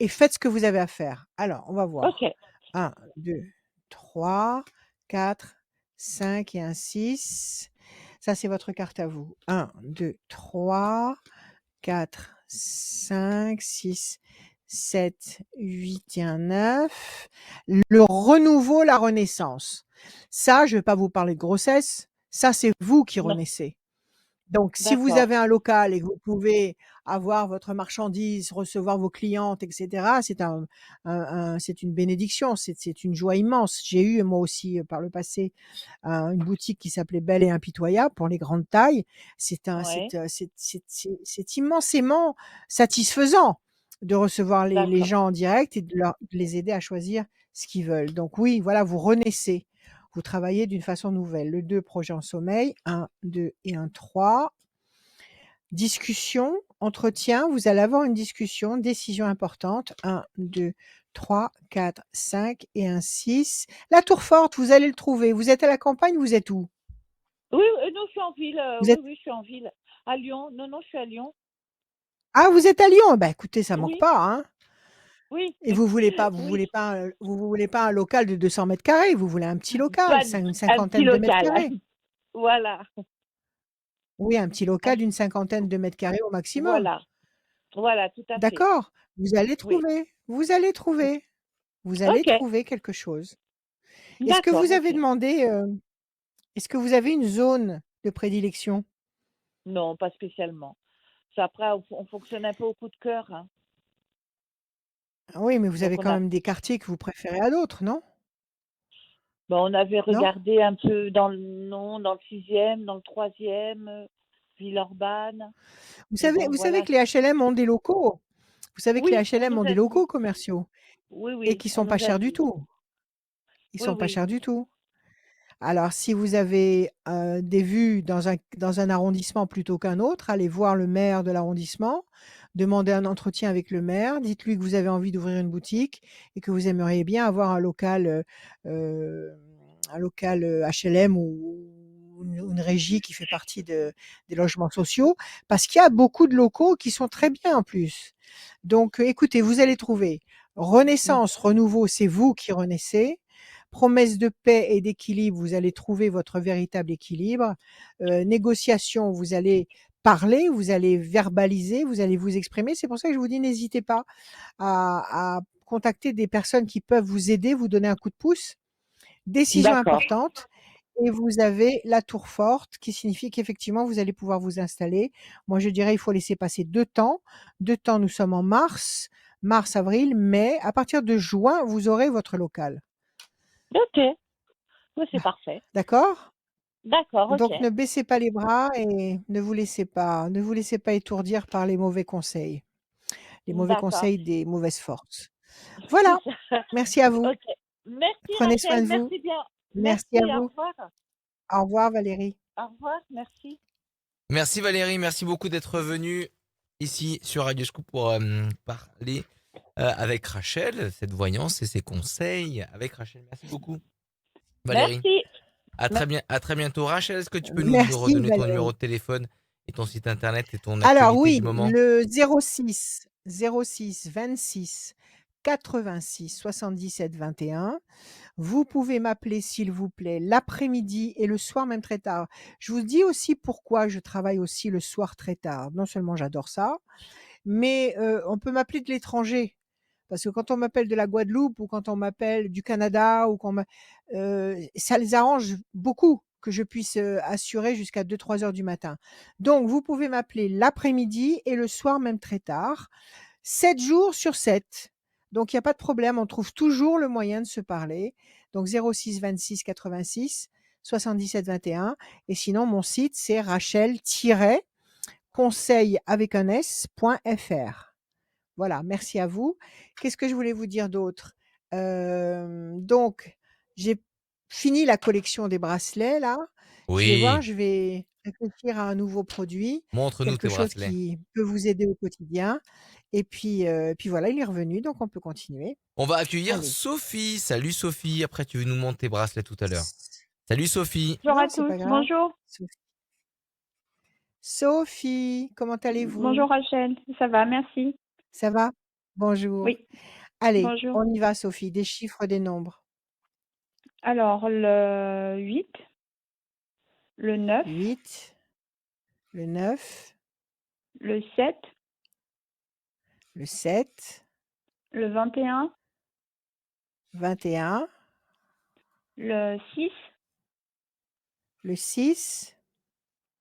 et faites ce que vous avez à faire. Alors, on va voir. OK. 1, 2, 3, 4, 5 et un 6. Ça, c'est votre carte à vous. 1, 2, 3, 4, 5, 6, 7, 8 et un 9. Le renouveau, la renaissance. Ça, je ne vais pas vous parler de grossesse. Ça, c'est vous qui Non, renaissez. Donc, si vous d'accord. avez un local et que vous pouvez avoir votre marchandise, recevoir vos clientes, et cetera, c'est une bénédiction, c'est une joie immense. J'ai eu moi aussi, par le passé, une boutique qui s'appelait Belle et impitoyable pour les grandes tailles. Ouais, C'est immensément satisfaisant de recevoir les d'accord. gens en direct et de les aider à choisir ce qu'ils veulent. Donc oui, voilà, vous renaissez. Vous travaillez d'une façon nouvelle. Le 2, projet en sommeil, 1, 2 et un 3. Discussion, entretien, vous allez avoir une discussion, décision importante, 1, 2, 3, 4, 5 et un 6. La tour forte, vous allez le trouver. Vous êtes à la campagne, vous êtes où? Oui, non, je suis en ville, Vous oui, êtes oui, je suis en ville. À Lyon, non, non, je suis à Lyon. Ah, vous êtes à Lyon? Bah, écoutez, ça manque Oui, pas, hein. oui, Et vous voulez pas oui, vous voulez pas un local de 200 mètres carrés, vous voulez un petit local, pas d une un petit cinquantaine de mètres local. carrés. Voilà, Oui, un petit local un d'une cinquantaine de mètres carrés au maximum. voilà, voilà, tout à fait. D'accord, vous allez Oui. trouver, vous allez trouver, vous allez OK, trouver quelque chose. Est-ce que d'accord, vous avez OK. demandé, est-ce que vous avez une zone de prédilection? Non, pas spécialement. Ça après on fonctionne un peu au coup de cœur, hein. Ah oui, mais vous avez Donc on quand a même des quartiers que vous préférez à d'autres, non? on avait Non? regardé un peu dans le non, dans le 6e, dans le 3e, Villeurbanne, mais bon Vous savez voilà. que les HLM ont des locaux. Vous savez que les Oui, on HLM nous ont des a dit. locaux commerciaux Oui, et oui, qui on sont pas nous a chers du dit. tout. Ils Oui, sont pas oui, chers du tout. Alors, si vous avez des vues dans un arrondissement plutôt qu'un autre, allez voir le maire de l'arrondissement, demandez un entretien avec le maire, dites-lui que vous avez envie d'ouvrir une boutique et que vous aimeriez bien avoir un local HLM ou une régie qui fait partie des logements sociaux, parce qu'il y a beaucoup de locaux qui sont très bien en plus. Donc, écoutez, vous allez trouver renaissance, renouveau, c'est vous qui renaissez. Promesse de paix et d'équilibre, vous allez trouver votre véritable équilibre. Négociation, vous allez parler, vous allez verbaliser, vous allez vous exprimer. C'est pour ça que je vous dis, n'hésitez pas à contacter des personnes qui peuvent vous aider, vous donner un coup de pouce. Décision D'accord. importante. Et vous avez la tour forte qui signifie qu'effectivement, vous allez pouvoir vous installer. Moi, je dirais, il faut laisser passer 2 temps. 2 temps, nous sommes en mars, avril, mai. À partir de juin, vous aurez votre local. Ok. Oui, c'est parfait. D'accord? D'accord, ok. Donc ne baissez pas les bras et ne vous laissez pas étourdir par les mauvais conseils. Les mauvais D'accord. conseils des mauvaises forces. Voilà. C'est ça. Merci à vous. Ok. Merci Prenez soin Rachel, de vous. merci bien. Merci à Merci, au vous. revoir. Au revoir Valérie. Au revoir, merci. Merci Valérie, merci beaucoup d'être venue ici sur Radio Scoop pour parler avec Rachel, cette voyance et ses conseils avec Rachel. Merci beaucoup Valérie. Merci. À très bientôt. Rachel, est-ce que tu peux nous Merci redonner ton numéro Valérie. de téléphone et ton site internet et ton Alors actualité oui, du moment? le 06 26 86 77 21. Vous pouvez m'appeler s'il vous plaît l'après-midi et le soir même très tard. Je vous dis aussi pourquoi je travaille aussi le soir très tard. Non seulement j'adore ça, mais on peut m'appeler de l'étranger. Parce que quand on m'appelle de la Guadeloupe ou quand on m'appelle du Canada ou ça les arrange beaucoup que je puisse, assurer jusqu'à 2-3 heures du matin. Donc vous pouvez m'appeler l'après-midi et le soir même très tard, 7 jours sur 7. Donc il y a pas de problème, on trouve toujours le moyen de se parler. Donc 06 26 86 77 21 et sinon mon site c'est rachel-conseil avec un s.fr. Voilà, merci à vous. Qu'est-ce que je voulais vous dire d'autre? Donc j'ai fini la collection des bracelets là. Je vais voir, Oui, je vais réfléchir à un nouveau produit, montre-nous quelque tes chose bracelets. qui peut vous aider au quotidien et puis voilà, il est revenu donc on peut continuer. On va accueillir Allez. Sophie. Salut Sophie. Après, tu veux nous montrer tes bracelets tout à l'heure. Salut Sophie. Bonjour Non, à c'est tous. pas grave. Bonjour. Sophie, comment allez-vous? Bonjour Rachel. Ça va, merci. Ça va? Bonjour. Oui, Allez, bonjour. on y va Sophie, des chiffres, des nombres. Alors, le 8, le 9, 8, le 9, le 7, le 7, le 21, 21, le 6 le 6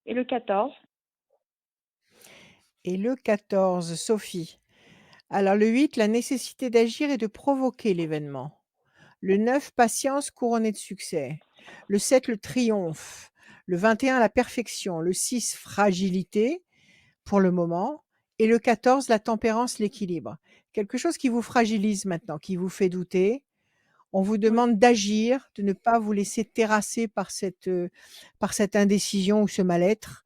et le 14. et le 14. Sophie. Alors le 8, la nécessité d'agir et de provoquer l'événement. Le 9, patience couronnée de succès. Le 7, le triomphe. Le 21, la perfection. Le 6, fragilité pour le moment. Et le 14, la tempérance, l'équilibre. Quelque chose qui vous fragilise maintenant, qui vous fait douter. On vous Oui. demande d'agir, de ne pas vous laisser terrasser par cette indécision ou ce mal-être.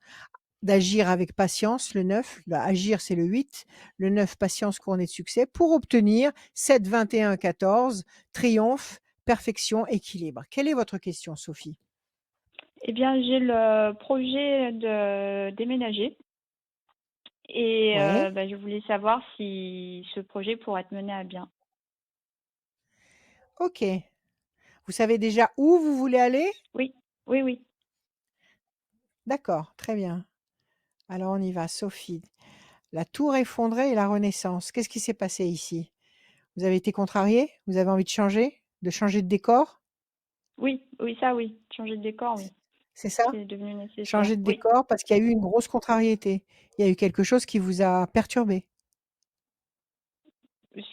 D'agir avec patience, le 9. Agir, c'est le 8. Le 9, patience couronnée de succès, pour obtenir 7, 21, 14, triomphe, perfection, équilibre. Quelle est votre question, Sophie? Eh bien, j'ai le projet de déménager et Oui. je voulais savoir si ce projet pourrait être mené à bien. OK. Vous savez déjà où vous voulez aller? Oui, oui, oui. D'accord, très bien. Alors on y va, Sophie. La tour effondrée et la Renaissance. Qu'est-ce qui s'est passé ici? Vous avez été contrariée? Vous avez envie de changer? De changer de décor? Oui, oui, ça oui. Changer de décor, oui. C'est ça? C'est devenu nécessaire. Changer de Oui, décor parce qu'il y a eu une grosse contrariété. Il y a eu quelque chose qui vous a perturbé.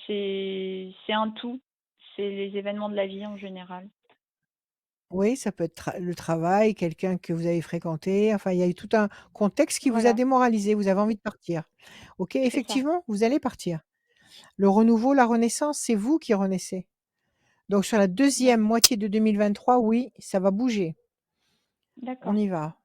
c'est un tout. C'est les événements de la vie en général. Oui, ça peut être le travail, quelqu'un que vous avez fréquenté, enfin, il y a eu tout un contexte qui vous a Voilà, démoralisé, vous avez envie de partir. OK, c'est ça. effectivement, vous allez partir. Le renouveau, la renaissance, c'est vous qui renaissez. Donc sur la D'ac deuxième moitié de 2023, oui, ça va bouger. On D'accord. y va.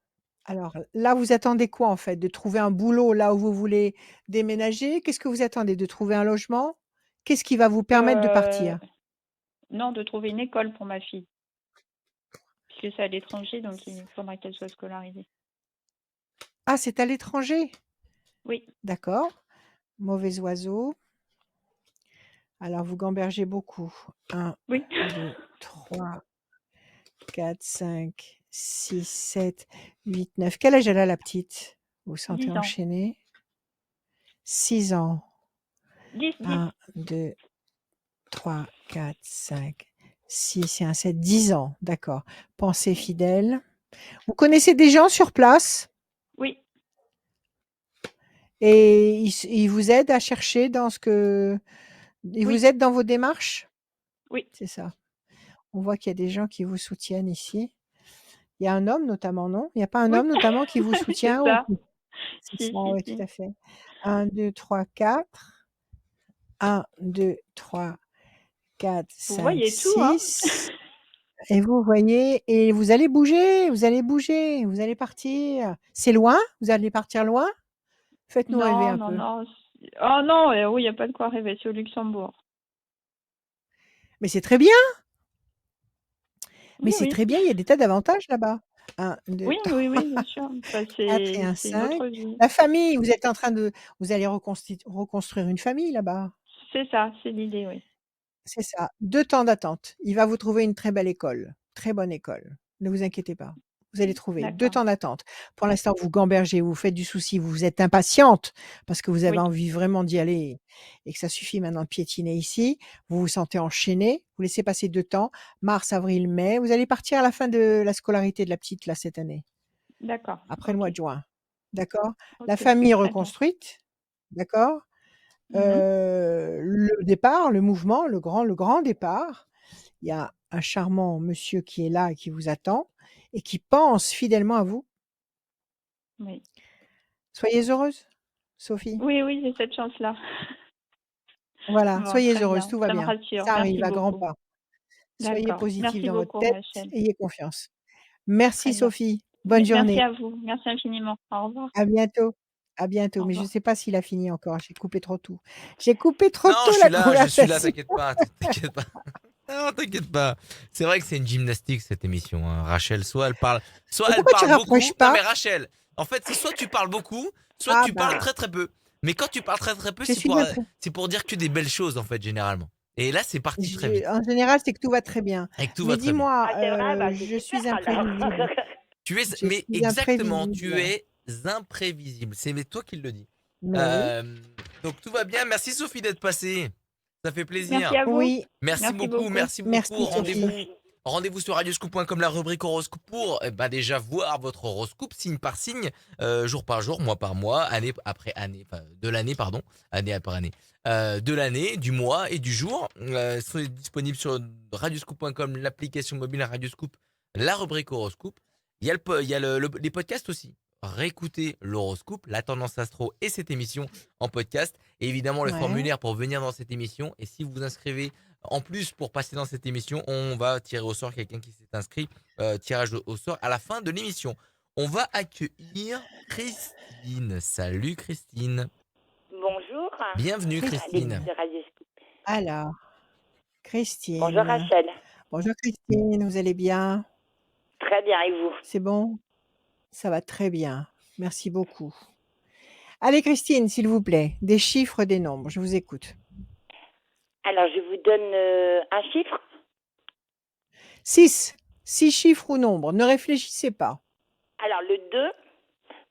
Alors là, vous attendez quoi en fait? De trouver un boulot là où vous voulez déménager? Qu'est-ce que vous attendez? De trouver un logement? Qu'est-ce qui va vous permettre de partir? Non, de trouver une école pour ma fille. Puisque c'est à l'étranger, donc il faudra qu'elle soit scolarisée. Ah, c'est à l'étranger? Oui, D'accord. Mauvais oiseau. Alors vous gambergez beaucoup. 1, oui. 2, 3, 4, 5, 6, 7, 8, 9. Quel âge elle a la petite? Vous sentez 10 ans. enchaîner? 6 ans. 10. 1, 2, 3, 4, 5, 6 et un 7. 10 ans, d'accord. Pensée fidèle. Vous connaissez des gens sur place Oui, et ils vous aident à chercher dans ce que... Ils oui, vous aident dans vos démarches? oui. C'est ça. On voit qu'il y a des gens qui vous soutiennent ici. Il y a un homme notamment, non? Il n'y a pas un Oui. homme notamment qui vous C'est soutient ça. C'est Si, ça, si, oui, tout si. à fait. 1, 2, 3, 4. 1, 2, 3, 4, Vous 5, voyez tout, hein? 6. Et vous voyez, et vous allez bouger, vous allez bouger, vous allez partir. C'est loin? Vous allez partir loin? Faites-nous rêver Non, un non, peu. non. Oh non, oui, il n'y a pas de quoi rêver, c'est au Luxembourg. Mais c'est très bien, mais Oui, c'est oui. très bien, il y a des tas d'avantages là-bas. 1, 2, Oui, oui, 3, oui, bien sûr. Enfin, 4 et un c'est une 5. autre vie. La famille, vous êtes en train de... Vous allez reconstruire une famille là-bas. C'est ça, c'est l'idée, oui. C'est ça. 2 temps d'attente. Il va vous trouver une très belle école, très bonne école. Ne vous inquiétez pas. Vous allez trouver 2 D'accord. temps d'attente. Pour l'instant, vous gambergez, vous faites du souci, vous êtes impatiente parce que vous avez Oui, envie vraiment d'y aller et que ça suffit maintenant de piétiner ici. Vous vous sentez enchaîné, vous laissez passer 2 temps, mars, avril, mai. Vous allez partir à la fin de la scolarité de la petite là cette année, d'accord. après le Ok, mois de juin. D'accord? La ok, famille est très bien. reconstruite. D'accord? Mhm. Le départ, le mouvement, le grand départ. Il y a un charmant monsieur qui est là et qui vous attend et qui pense fidèlement à vous. Oui, Soyez heureuse, Sophie. oui, oui, j'ai cette chance-là. Voilà, Bon, soyez très heureuse, bien, tout va ça me bien. rassure. Ça Merci arrive à grands beaucoup. pas. Soyez D'accord. positif Merci dans votre beaucoup, tête, Rachel. ayez confiance. Merci Très bien. Sophie, bonne Merci journée. à vous. Merci infiniment. Au revoir. À bientôt. À Au bientôt. Mais je ne revoir. sais pas s'il a fini encore. J'ai coupé trop tôt. J'ai coupé trop Non, tôt la je suis là, conversation. t'inquiète pas, t'inquiète pas. Non, t'inquiète pas. C'est vrai que c'est une gymnastique cette émission, hein. Rachel, soit Et elle pourquoi tu parle beaucoup. rapproches Non pas? mais Rachel, en fait, c'est soit tu parles beaucoup, soit Ah tu parles bah, très très peu. Mais quand tu parles très très peu, je suis bien. c'est pour dire que des belles choses en fait généralement. Et là, c'est parti très vite. En général, c'est que tout va très bien. Et que tout Mais va très bien. dis-moi, Ah, c'est vrai? Bah, c'est je super suis alors. imprévisible. Je Mais suis exactement, tu imprévisible. es imprévisible. C'est toi qui le dis. Mais oui. Euh, donc tout va bien. Merci Sophie d'être passée. Ça fait Merci plaisir. à vous. Oui, Merci Merci beaucoup, beaucoup. merci beaucoup. merci Merci, Sophie. Sophie. Rendez-vous sur radioscoop.com, la rubrique horoscope pour déjà voir votre horoscope signe par signe, jour par jour, mois par mois, année après année, enfin, de l'année, pardon, année après année, de l'année, du mois et du jour. C'est disponible sur radioscoop.com, l'application mobile Radioscoop, la rubrique horoscope. Il y a les podcasts aussi. Réécoutez l'horoscope, la tendance astro et cette émission en podcast. Et évidemment, le Ouais. formulaire pour venir dans cette émission. Et si vous vous inscrivez en plus, pour passer dans cette émission, on va tirer au sort quelqu'un qui s'est inscrit. Tirage au sort à la fin de l'émission. On va accueillir Christine. Salut Christine. Bonjour Bienvenue à l'écoute Christine. Christine. de Radio Scoop. Alors, Bonjour Christine. Rachel. Bonjour Christine, vous allez bien? Très bien, et vous? C'est bon? Ça va très bien. Merci beaucoup. Allez Christine, s'il vous plaît, des chiffres, des nombres, je vous écoute. Alors, je vous donne un chiffre. 6. 6 chiffres ou nombres, ne réfléchissez pas. Alors, le 2,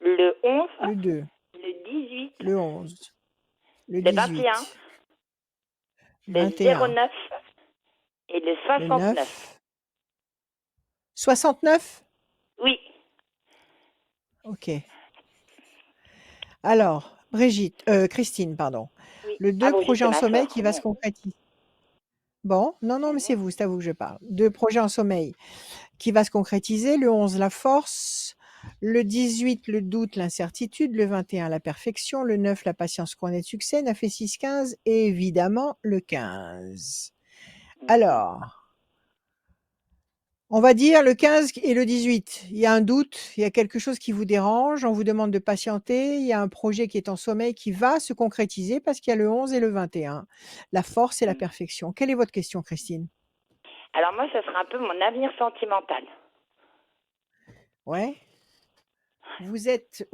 le 11, Le 2, le 18, le 11, le le 21, 18, le 21, 09 et le le 69. 9. 69? Oui, Ok. Alors, Christine, pardon. oui. Le Ah 2, bon, projet j'étais en ma sommeil soeur. qui va se concrétiser. Bon, non, mais c'est vous, c'est à vous que je parle. 2, projet en sommeil qui va se concrétiser. Le 11, la force. Le 18, le doute, l'incertitude. Le 21, la perfection. Le 9, la patience couronnée de succès. 9 et 6, 15. Et évidemment, le 15. Alors, On va dire le 15 et le 18. Il y a un doute, il y a quelque chose qui vous dérange, on vous demande de patienter, il y a un projet qui est en sommeil qui va se concrétiser parce qu'il y a le 11 et le 21. La force et la Mm. perfection. Quelle est votre question, Christine? Alors moi, ce sera un peu mon avenir sentimental. Ouais. Vous êtes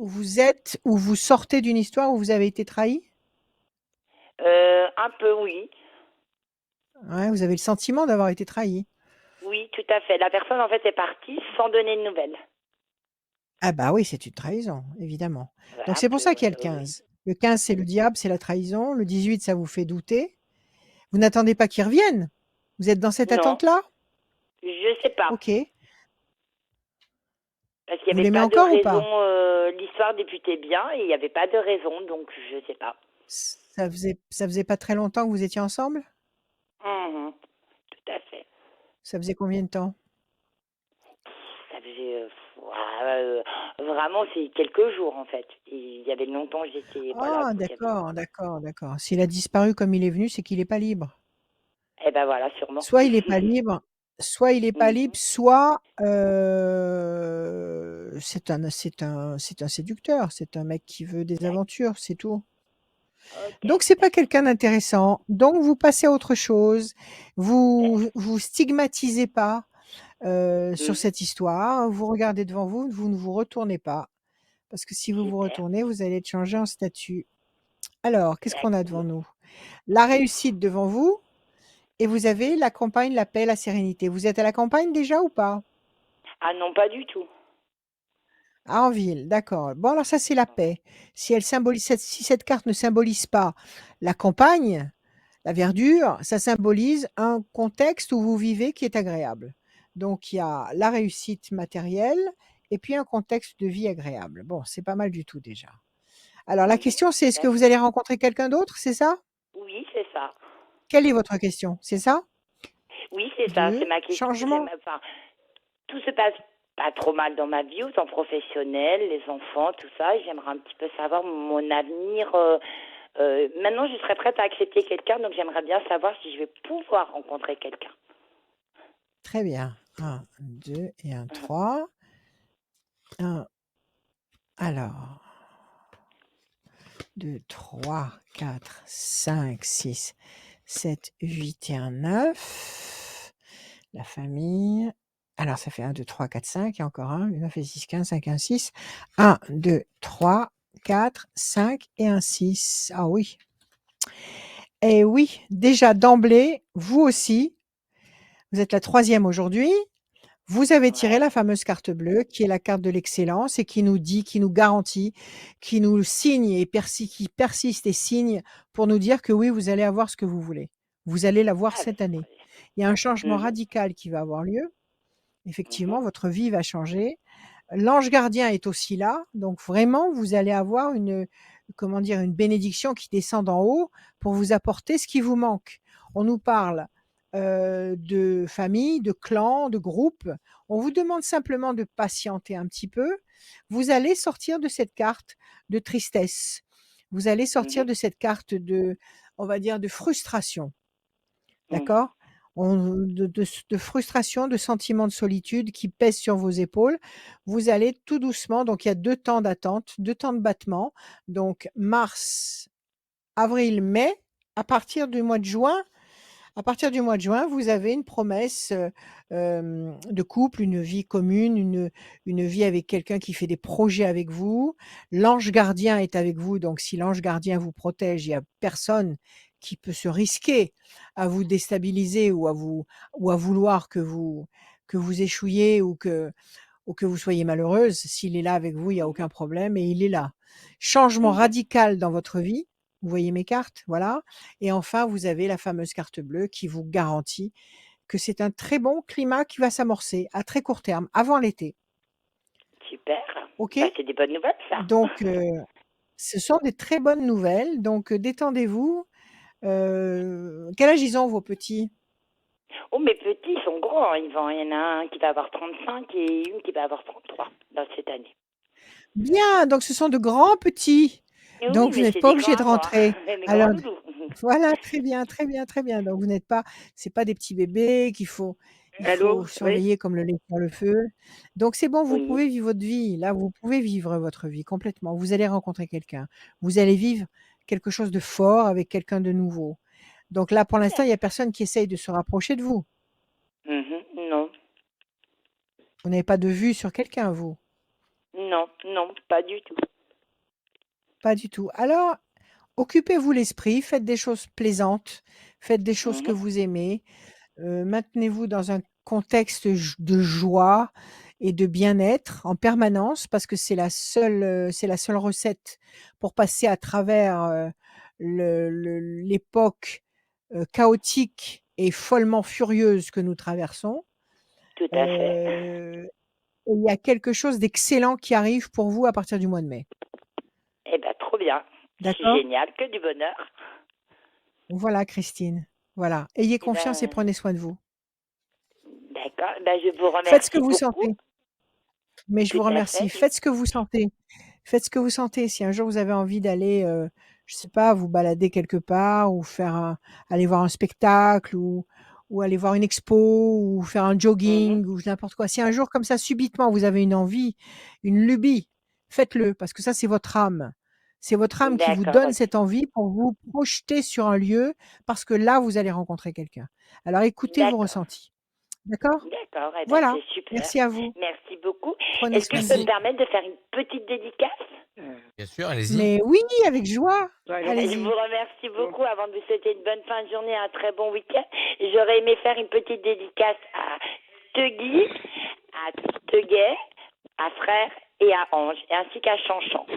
ou vous sortez d'une histoire où vous avez été trahi? Un peu, oui. Ouais, vous avez le sentiment d'avoir été trahi. Oui, tout à fait. La personne, en fait, est partie sans donner de nouvelles. Ah bah oui, c'est une trahison, évidemment. Donc Un c'est pour peu, ça qu'il y a oui, le oui, oui. 15. Le 15, c'est le diable, c'est la trahison. Le 18, ça vous fait douter. Vous n'attendez pas qu'il revienne? Vous êtes dans cette Non, attente-là? je sais pas. OK. Parce qu'il Vous n'y avait l'aimez pas de encore ou pas? raison. L'histoire débutait bien et il n'y avait pas de raison, donc je sais pas. Ça faisait pas très longtemps que vous étiez ensemble? Mhm, tout à fait. Ça faisait combien de temps? Ça faisait vraiment c'est quelques jours en fait. Et il y avait longtemps j'étais voilà Ah quoi, il y avait. d'accord, d'accord, d'accord. S'il a disparu comme il est venu, c'est qu'il est pas libre. Eh ben voilà, sûrement. Soit il est pas libre, soit il est pas libre, Mhm. soit, c'est un séducteur, c'est un mec qui veut des D'ac- aventures, c'est tout. Ok, Donc c'est pas d'accord. quelqu'un d'intéressant, donc vous passez à autre chose. Vous stigmatisez pas, sur Mhm. cette histoire, vous regardez devant vous, vous ne vous retournez pas, parce que si vous vous Super. retournez, vous allez être changé en statue. Alors, qu'est-ce qu'on a devant D'accord. nous? La réussite devant vous et vous avez la campagne, la paix, la sérénité. Vous êtes à la campagne déjà ou pas? Ah non, pas du tout. Ah, en ville, d'accord. Bon, alors ça, c'est la paix. Si cette carte ne symbolise pas la campagne, la verdure, ça symbolise un contexte où vous vivez qui est agréable. Donc, il y a la réussite matérielle et puis un contexte de vie agréable. Bon, c'est pas mal du tout déjà. Alors, la Mhm, question, c'est est-ce tout que à vous fait. allez rencontrer quelqu'un d'autre, c'est ça? Oui, c'est ça. Quelle est votre question? C'est ça? Oui, c'est ça. C'est De ma question. changement? Enfin, tout se passe pas trop mal dans ma vie, autant professionnelle, les enfants, tout ça. Et j'aimerais un petit peu savoir mon avenir. Maintenant, je serais prête à accepter quelqu'un, donc j'aimerais bien savoir si je vais pouvoir rencontrer quelqu'un. Très bien. Un, 2 et un 3. Un, alors, 2, 3, 4, 5, 6, 7, 8 et un 9. La famille. Alors, ça fait 1, 2, 3, 4, 5. Et encore un. 9 et 6, 15, 5, 1, 6. 1, 2, 3, 4, 5 et un 6. Ah oui. Et oui, déjà d'emblée, vous aussi, vous êtes la troisième aujourd'hui. Vous avez tiré Ouais. la fameuse carte bleue, qui est la carte de l'excellence et qui nous dit, qui nous garantit, qui nous signe et qui persiste et signe pour nous dire que oui, vous allez avoir ce que vous voulez. Vous allez l'avoir Ah, bah, cette c'est année. très bien. Il y a un changement Mhm, radical qui va avoir lieu. mhm, Effectivement, votre vie va changer. L'ange gardien est aussi là, donc vraiment, vous allez avoir comment dire, une bénédiction qui descend d'en haut pour vous apporter ce qui vous manque. On nous parle de famille, de clan, de groupe. On vous demande simplement de patienter un petit peu. Vous allez sortir de cette carte de tristesse. Vous allez sortir mhm, de cette carte de, on va dire, de frustration. mhm. D'accord? De frustration, de sentiment de solitude qui pèse sur vos épaules. Vous allez tout doucement, donc il y a 2 temps d'attente, 2 temps de battement, donc mars, avril, mai. À partir du mois de juin, vous avez une promesse, de couple, une vie commune, une vie avec quelqu'un qui fait des projets avec vous. L'ange gardien est avec vous, donc si l'ange gardien vous protège, il y a personne qui peut se risquer à vous déstabiliser ou à vouloir que vous échouiez ou que vous soyez malheureuse. S'il est là avec vous, il y a Mhm, aucun problème et il est là. Changement mhm. radical dans votre vie. Vous voyez mes cartes, voilà. Et enfin, vous avez la fameuse carte bleue qui vous garantit que c'est un très bon climat qui va s'amorcer à très court terme, avant l'été. Super. OK? Bah, c'est des bonnes nouvelles, ça. Donc, ce sont des très bonnes nouvelles. Donc, détendez-vous. Quel âge ils ont, vos petits? Oh, mes petits sont grands, hein. Il y en a un qui va avoir 35 et une qui va avoir 33 dans cette année. Bien, donc ce sont de grands petits. Et oui, Donc, vous mais n'êtes c'est pas des obligé grands de à moi, rentrer. mes grands Alors, loulous. voilà, très bien, très bien, très bien. Donc, vous n'êtes pas, c'est pas des petits bébés qu'il faut. Il Allô? faut Oui? surveiller comme le lait sur le feu. Donc c'est bon, vous Oui, pouvez vivre votre vie. Là, vous pouvez vivre votre vie complètement. Vous allez rencontrer quelqu'un. Vous allez vivre quelque chose de fort avec quelqu'un de nouveau. Donc là, pour l'instant, il y a d'accord. personne qui essaye de se rapprocher de vous. Non, Vous n'avez pas de vue sur quelqu'un, vous? non, non, pas du tout. Pas du tout. Alors, occupez-vous l'esprit, faites des choses plaisantes, faites des choses que Mhm. vous aimez, maintenez-vous dans un contexte de joie et de bien-être en permanence parce que c'est la seule recette pour passer à travers, l'époque, chaotique et follement furieuse que nous traversons. Tout à fait. Et il y a quelque chose d'excellent qui arrive pour vous à partir du mois de mai. Eh ben, trop bien. C'est D'accord? génial, que du bonheur. Voilà Christine, voilà. Ayez Eh confiance et ben, prenez soin de vous. d'accord. Ben, je vous Faites ce que remercie vous beaucoup. sentez, mais je Tout vous à remercie. fait. Faites ce que vous sentez. Faites ce que vous sentez. Si un jour vous avez envie d'aller, je sais pas, vous balader quelque part ou aller voir un spectacle ou aller voir une expo ou faire un Mhm. jogging ou n'importe quoi. Si un jour comme ça subitement vous avez une envie, une lubie, faites-le parce que ça c'est votre âme. C'est votre âme qui vous D'accord, donne ok. cette envie pour vous projeter sur un lieu parce que là vous allez rencontrer quelqu'un. Alors écoutez vos D'accord. ressentis. D'accord? D'accord, eh ben, Voilà. c'est super. Merci à vous. Merci beaucoup. Prenez Est-ce que soin je de peux me vous. Merci. permettre de faire une petite dédicace? Bien sûr, allez-y. Mais oui, avec joie. Allô? Je vous Allez-y. remercie Bon. beaucoup. Avant de vous souhaiter une bonne fin de journée, un très bon week-end, j'aurais aimé faire une petite dédicace à Tegui, à Teguet, à Frère et à Ange, ainsi qu'à Chanchan.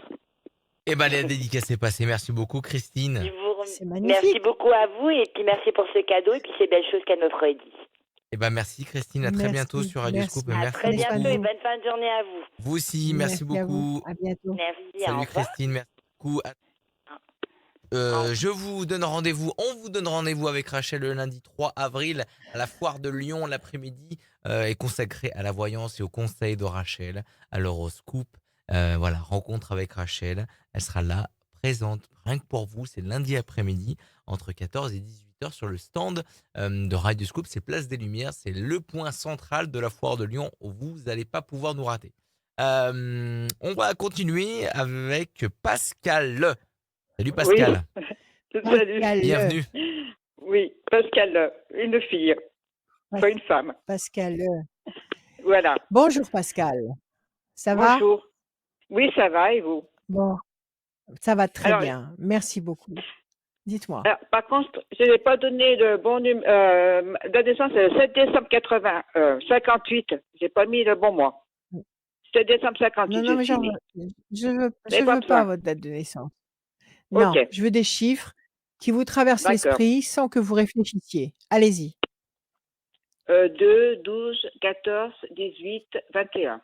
Eh ben, la dédicace est passée. Merci beaucoup, Je Christine. vous C'est Merci magnifique. beaucoup à vous et puis merci pour ce cadeau et puis ces belles choses qu'elle m'offre Edith. Eh ben, merci, Christine. À très bientôt Merci, sur Radio Scoop. merci. À Merci très Prenez soin de bientôt et beaucoup. vous. bonne fin de journée à vous. Vous aussi, merci Merci à vous. beaucoup. À bientôt. Merci, au Salut, revoir. Christine. Merci beaucoup. Au- Je vous donne rendez-vous, on vous donne rendez-vous avec Rachel le lundi 3 avril à la foire de Lyon. L'après-midi est consacré à la voyance et au conseil de Rachel, à l'horoscope. Voilà, rencontre avec Rachel. Elle sera là, présente, rien que pour vous. C'est lundi après-midi, entre 14 et 18h sur le stand de Radio Scoop. C'est Place des Lumières, c'est le point central de la foire de Lyon. Vous n'allez pas pouvoir nous rater. On va continuer avec Pascal. Salut Oui. Pascal. Salut. Pascal, Bienvenue. Oui, Pascal, une fille, pas une femme. Pascal. Voilà. Bonjour Pascal. Ça va? Bonjour. Oui, ça va et vous? Bon, ça va très Alors, bien. Merci beaucoup. Dites-moi. par contre, je n'ai pas donné le bon numéro. La naissance, c'est le 7 décembre 80, 58. J'ai pas mis le bon mois. 7 décembre 58, Non, mais je suis née. je veux Mais pas pas besoin. votre date de naissance. Ok, Non, je veux des chiffres qui vous traversent d'accord. l'esprit sans que vous réfléchissiez. Allez-y. 2, 12, 14, 18, 21.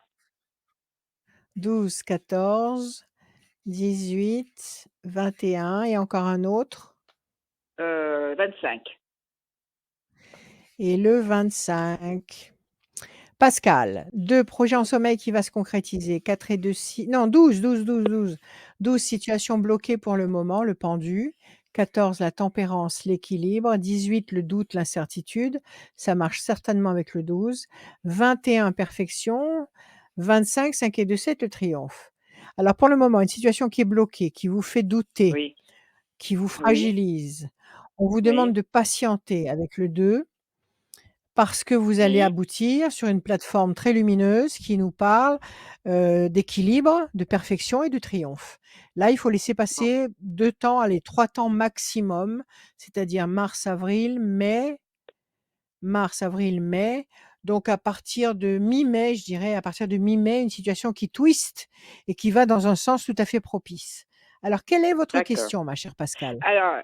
12, 14, 18, 21 et encore un autre. 25. Et le 25. Pascal, 2 projets en sommeil qui va se concrétiser. 4 et 2, 6. Non, 12, 12, 12, 12. 12 situations bloquées pour le moment, le pendu. 14, la tempérance, l'équilibre. 18, le doute, l'incertitude. Ça marche certainement avec le 12. 21, perfection. 25, 5 et 2, 7, le triomphe. Alors pour le moment, une situation qui est bloquée, qui vous fait douter, Oui, qui vous oui, fragilise. On vous demande oui, de patienter avec le 2 parce que vous allez oui. aboutir sur une plateforme très lumineuse qui nous parle, d'équilibre, de perfection et de triomphe. Là, il faut laisser passer 2 temps, allez 3 temps maximum, c'est-à-dire mars, avril, mai. Mars, avril, mai. Donc à partir de mi-mai, je dirais, à partir de mi-mai, une situation qui twist et qui va dans un sens tout à fait propice. Alors quelle est votre D'accord. question, ma chère Pascal? Alors,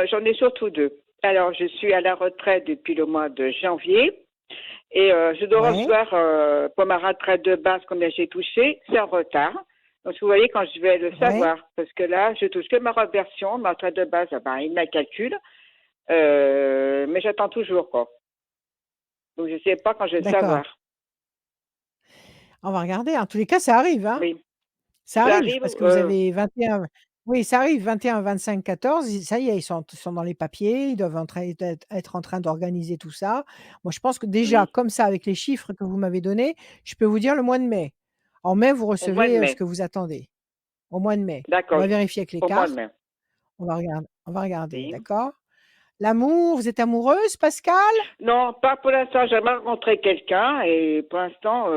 j'en ai surtout deux. Alors, je suis à la retraite depuis le mois de janvier et je dois Ouais, recevoir pour ma retraite de base combien j'ai touché. C'est en retard. Donc, vous voyez, quand je vais le ouais, savoir, parce que là, je touche que ma reversion, ma retraite de base, il me la calcule, mais j'attends toujours, quoi. Donc, je ne sais pas quand je vais le d'accord. savoir. On va regarder. En tous les cas, ça arrive, hein? Oui, Ça ça arrive arrive. parce que vous avez 21 Oui, ça arrive, 21, 25, 14, ça y est, ils sont dans les papiers, ils doivent être en train d'organiser tout ça. Moi, je pense que déjà, Oui, comme ça, avec les chiffres que vous m'avez donnés, je peux vous dire le mois de mai. En mai, vous au mois de recevez ce mai. que vous attendez. Au mois de mai. On D'accord, va vérifier avec les au mois de cartes. mai. On va regarder, Oui. d'accord? L'amour, vous êtes amoureuse, Pascal? Non, pas pour l'instant. J'aimerais rencontrer quelqu'un et pour l'instant,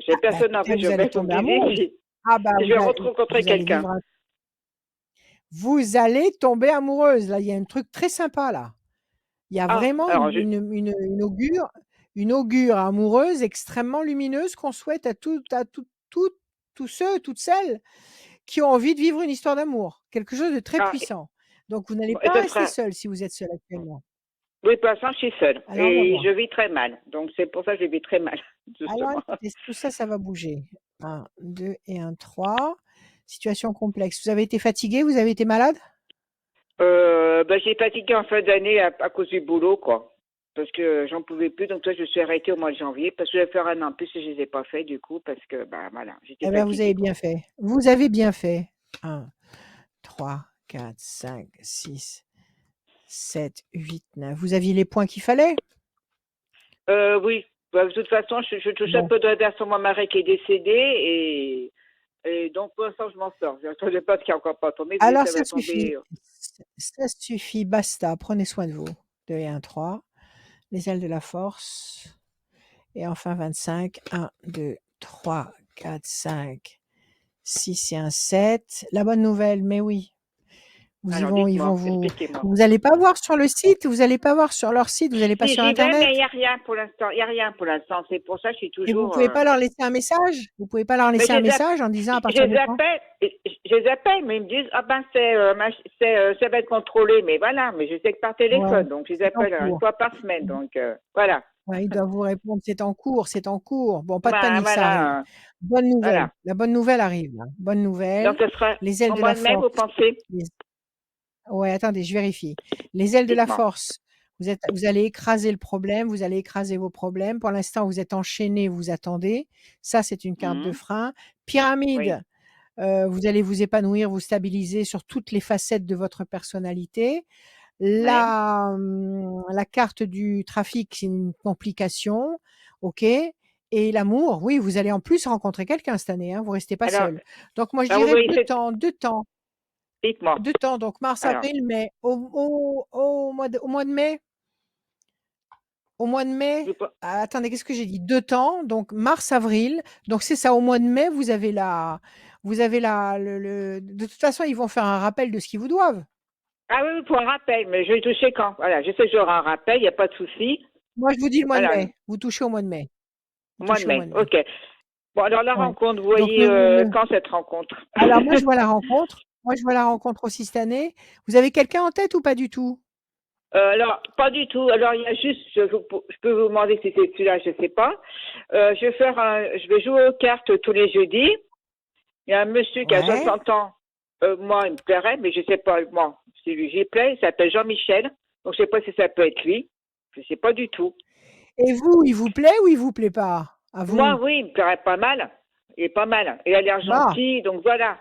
j'ai Bah, personne en écoutez, fait. Je vous allez reste tomber obligée amoureuse. Ah bah, si je vais rencontrer vous allez quelqu'un. vivre vous allez tomber amoureuse. Là, il y a un truc très sympa là. Il y a Ah, vraiment alors une augure amoureuse extrêmement lumineuse qu'on souhaite tous ceux, toutes celles qui ont envie de vivre une histoire d'amour. Quelque chose de très ah, puissant. Donc, vous n'allez et pas ce rester sera. seule si vous êtes seule actuellement. Oui, pour l'instant, je suis seule Alors, on va et voir. je vis très mal. Donc c'est pour ça que je vis très mal, Alors, justement. écoutez, tout ça, ça va bouger. Un, 2 et un 3. Situation complexe. Vous avez été fatiguée? Vous avez été malade? J'ai fatigué en fin d'année à cause du boulot, quoi. Parce que j'en pouvais plus, donc toi, je suis arrêtée au mois de janvier parce que je vais faire un an de plus et je les ai pas fait du coup parce que bah voilà, j'étais Eh bien, vous fatiguée, avez quoi. bien fait. Vous avez bien fait. 1, 3, 4, 5, 6, 7, 8, 9. Vous aviez les points qu'il fallait? Oui. Bah, de toute façon, je touche un Bon. peu de retard sur mon mari qui est décédé et donc pour l'instant, je m'en sors. Je n'attendais pas ce qui n'est encore pas tombé, mais Alors, ça ça va suffit. tomber. Ça suffit. Basta. Prenez soin de vous. 2 et 1, 3. Les ailes de la force. Et enfin 25. 1, 2, 3, 4, 5, 6 et un 7. La bonne nouvelle, mais oui. Alors, Ils vont dites-moi, vous. expliquez-moi. Vous n'allez pas voir sur le site, vous n'allez pas voir sur leur site, vous n'allez pas Si sur j'y vais, mais il Internet. n'y a rien pour l'instant. Il n'y a rien pour l'instant. C'est pour ça que je suis Et vous toujours. pouvez pas leur laisser un message. Vous pouvez pas leur Mais laisser un message en disant à je partir les de quand. appelle, mais ils me disent ah ben ça va être contrôlé, mais voilà, mais je sais que par Ouais, téléphone, donc je les c'est en appelle une cours. fois par semaine, donc voilà. Ouais, ils doivent vous répondre, c'est en cours, c'est en cours. Bon, pas de Ben, panique, ça arrive. voilà, Bonne nouvelle. voilà. La bonne nouvelle arrive là. Bonne Donc nouvelle. ce sera Les ailes au de la mois de mai, force. vous pensez? les- Ouais, attendez, je vérifie. Les ailes de la Dites-moi. force. Vous allez écraser le problème, vous allez écraser vos problèmes. Pour l'instant, vous êtes enchaîné, vous attendez. Ça, c'est une carte de Mhm. frein. Oui, Pyramide. Vous allez vous épanouir, vous stabiliser sur toutes les facettes de votre personnalité. oui, La carte du trafic, c'est une complication, OK, et l'amour, oui, vous allez en plus rencontrer quelqu'un cette année, hein, vous restez pas alors, seul. Donc moi, je vous dirais voyez, 2 temps, dites-moi. 2 temps, donc mars, Alors, avril, mai. Au mois de mai, je pas- attendez, qu'est-ce que j'ai dit? 2 temps, donc mars, avril, donc c'est ça, au mois de mai, vous avez la le de toute façon, ils vont faire un rappel de ce qu'ils vous doivent. ah oui, oui, pour un rappel, mais je vais toucher quand? Voilà, je sais que j'aurai un rappel, il n'y a pas de souci. Moi, je vous dis le mois de Voilà, mai, vous touchez au mois de mai. Vous au mois de touchez au mois mai, de mai. ok. Bon, alors la Ouais. rencontre, vous Donc voyez quand cette rencontre? alors moi je vois la rencontre. Moi je vois la rencontre aussi cette année. Vous avez quelqu'un en tête ou pas du tout? Alors, pas du tout. Alors, il y a juste, je peux vous demander si c'est celui-là, je sais pas. Je vais jouer aux cartes tous les jeudis. Il y a un monsieur qui a Ouais. 60 ans. Moi, il me plairait, mais je sais pas, moi, si lui j'y plais. Il s'appelle Jean-Michel. Donc, je sais pas si ça peut être lui. Je sais pas du tout. Et vous, il vous plaît ou il vous plaît pas? À Moi, vous? oui, il me plairait pas mal. Il est pas mal. Il a l'air Bah, gentil, donc voilà.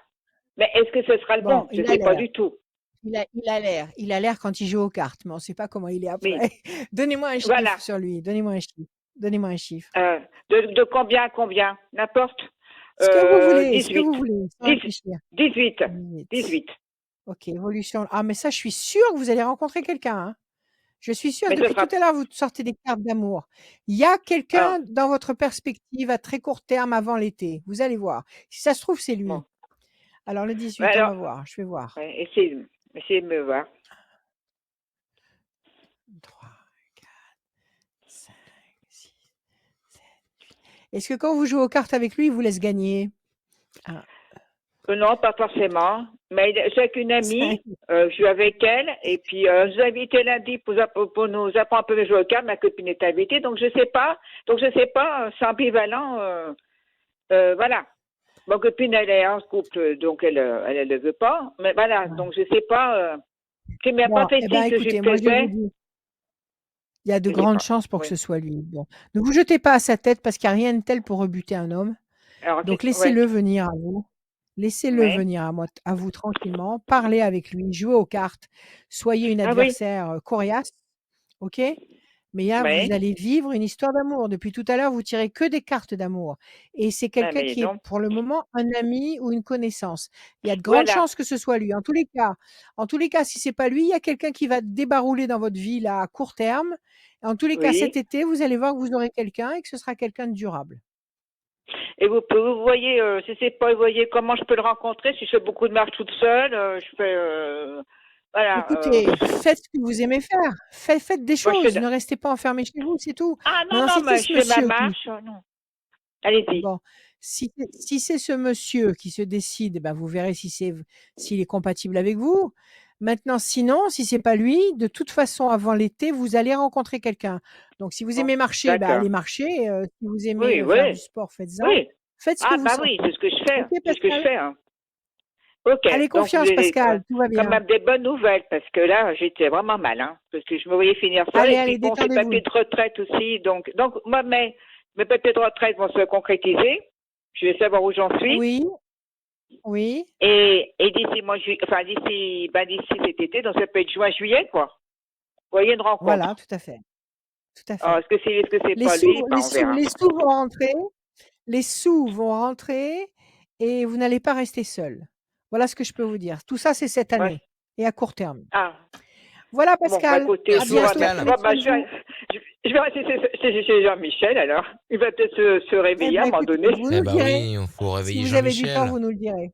Mais est-ce que ce sera le bon, bon? Je il a sais pas l'air. du tout. Il a l'air quand il joue aux cartes, mais on ne sait pas comment il est Oui, après. Donnez-moi un chiffre voilà. sur lui. Donnez-moi un chiffre. Donnez-moi un chiffre. De combien à combien? N'importe. Ce que vous voulez, ce que 18. vous voulez, sans 10, réfléchir. 18. 18. 18. Ok, évolution. Ah, mais ça, je suis sûre que vous allez rencontrer quelqu'un, hein. Je suis sûre, Mais ce depuis tout sera. à l'heure, vous sortez des cartes d'amour. Il y a Alors, quelqu'un dans votre perspective à très court terme avant l'été. Vous allez voir. Si ça se trouve, c'est bon. lui. Alors, le Ouais, 18, on alors, va voir. Je vais voir. ouais, essayez de me voir. 3, 4, 5, 6, 7, 8. Est-ce que quand vous jouez aux cartes avec lui, il vous laisse gagner? 1, Non, pas forcément. Mais j'ai avec une 5. amie, je suis avec elle, et puis je vous ai invité lundi pour nous apprendre un peu à jouer au cartes. Ma copine est invitée, donc je sais pas. C'est ambivalent. Voilà. Ma copine, elle est en couple, donc elle ne veut pas. Mais voilà, donc je sais pas. Il m'a pas Bon, fait eh ben, signe que je lui écoutez, moi, je vous plaisais. dis, il y a de Je sais grandes pas. chances pour que Oui. ce soit lui. Bon. Ne vous jetez pas à sa tête parce qu'il n'y a rien de tel pour rebuter un homme. Alors, Donc, ouais. laissez-le venir à vous. Laissez-le Ouais. venir à vous tranquillement, parlez avec lui, jouez aux cartes, soyez une Ah oui. adversaire coriace, ok? Mais là, vous Ouais. allez vivre une histoire d'amour. Depuis tout à l'heure, vous tirez que des cartes d'amour. Et c'est Ah, quelqu'un mais dis qui est donc. pour le moment un ami ou une connaissance. Il y a de grandes Voilà. chances que ce soit lui. En tous les cas, si c'est pas lui, il y a quelqu'un qui va débarrouler dans votre vie là à court terme. En tous les cas, cet Oui. été, vous allez voir que vous aurez quelqu'un et que ce sera quelqu'un de durable. Et vous voyez, si c'est pas, vous voyez comment je peux le rencontrer, si je fais beaucoup de marches toute seule, je fais, voilà, Écoutez, faites ce que vous aimez faire. Faites des moi je fais choses. Ne restez pas enfermé chez vous, c'est tout. ah non, Maintenant, non, si c'est mais ce je fais ma monsieur qui marche, non. Allez-y. Bon, si c'est ce monsieur qui se décide, ben vous verrez s'il est compatible avec vous. Maintenant, sinon, si c'est pas lui, de toute façon, avant l'été, vous allez rencontrer quelqu'un. Donc, si vous Bon, aimez marcher, ben d'accord. allez marcher. Si vous aimez Oui, faire du oui, sport, faites-en. oui. Faites ce que Ah vous bah oui, sentez. c'est ce que je fais, Ok, c'est ce que je Pascal? fais, hein. Ok, Allez, donc vous confiance, avez Pascal. Tout va quand bien. même des bonnes nouvelles, parce que là, j'étais vraiment mal, hein, parce que je me voyais finir seule, Allez, et puis allez, bon, ces détendez-vous. papiers de retraite aussi, donc moi, mes papiers de retraite vont se concrétiser, je vais savoir où j'en suis, Oui, oui. et d'ici d'ici cet été, donc ça peut être juin, juillet, quoi. Vous voyez, une rencontre. Voilà, tout à fait. Tout à Alors, fait. est-ce que c'est Les pas lui? sous, Ben, les on sous, verra. les sous vont rentrer. Les sous vont rentrer et vous n'allez pas rester seul. Voilà ce que je peux vous dire. Tout ça, c'est cette Ouais. année et à court terme. Ah, Voilà, bon, bah Pascal. écoutez, À Merci je vous bientôt. remercie. Pascal. Bon, Prenez bah, soin de vous. je vais rester chez Jean-Michel, alors. Il va peut-être se Eh réveiller à un ben, moment écoutez, donné. vous Eh nous bah direz. oui, il faut Si réveiller vous avez du temps, Jean-Michel. vous nous le direz.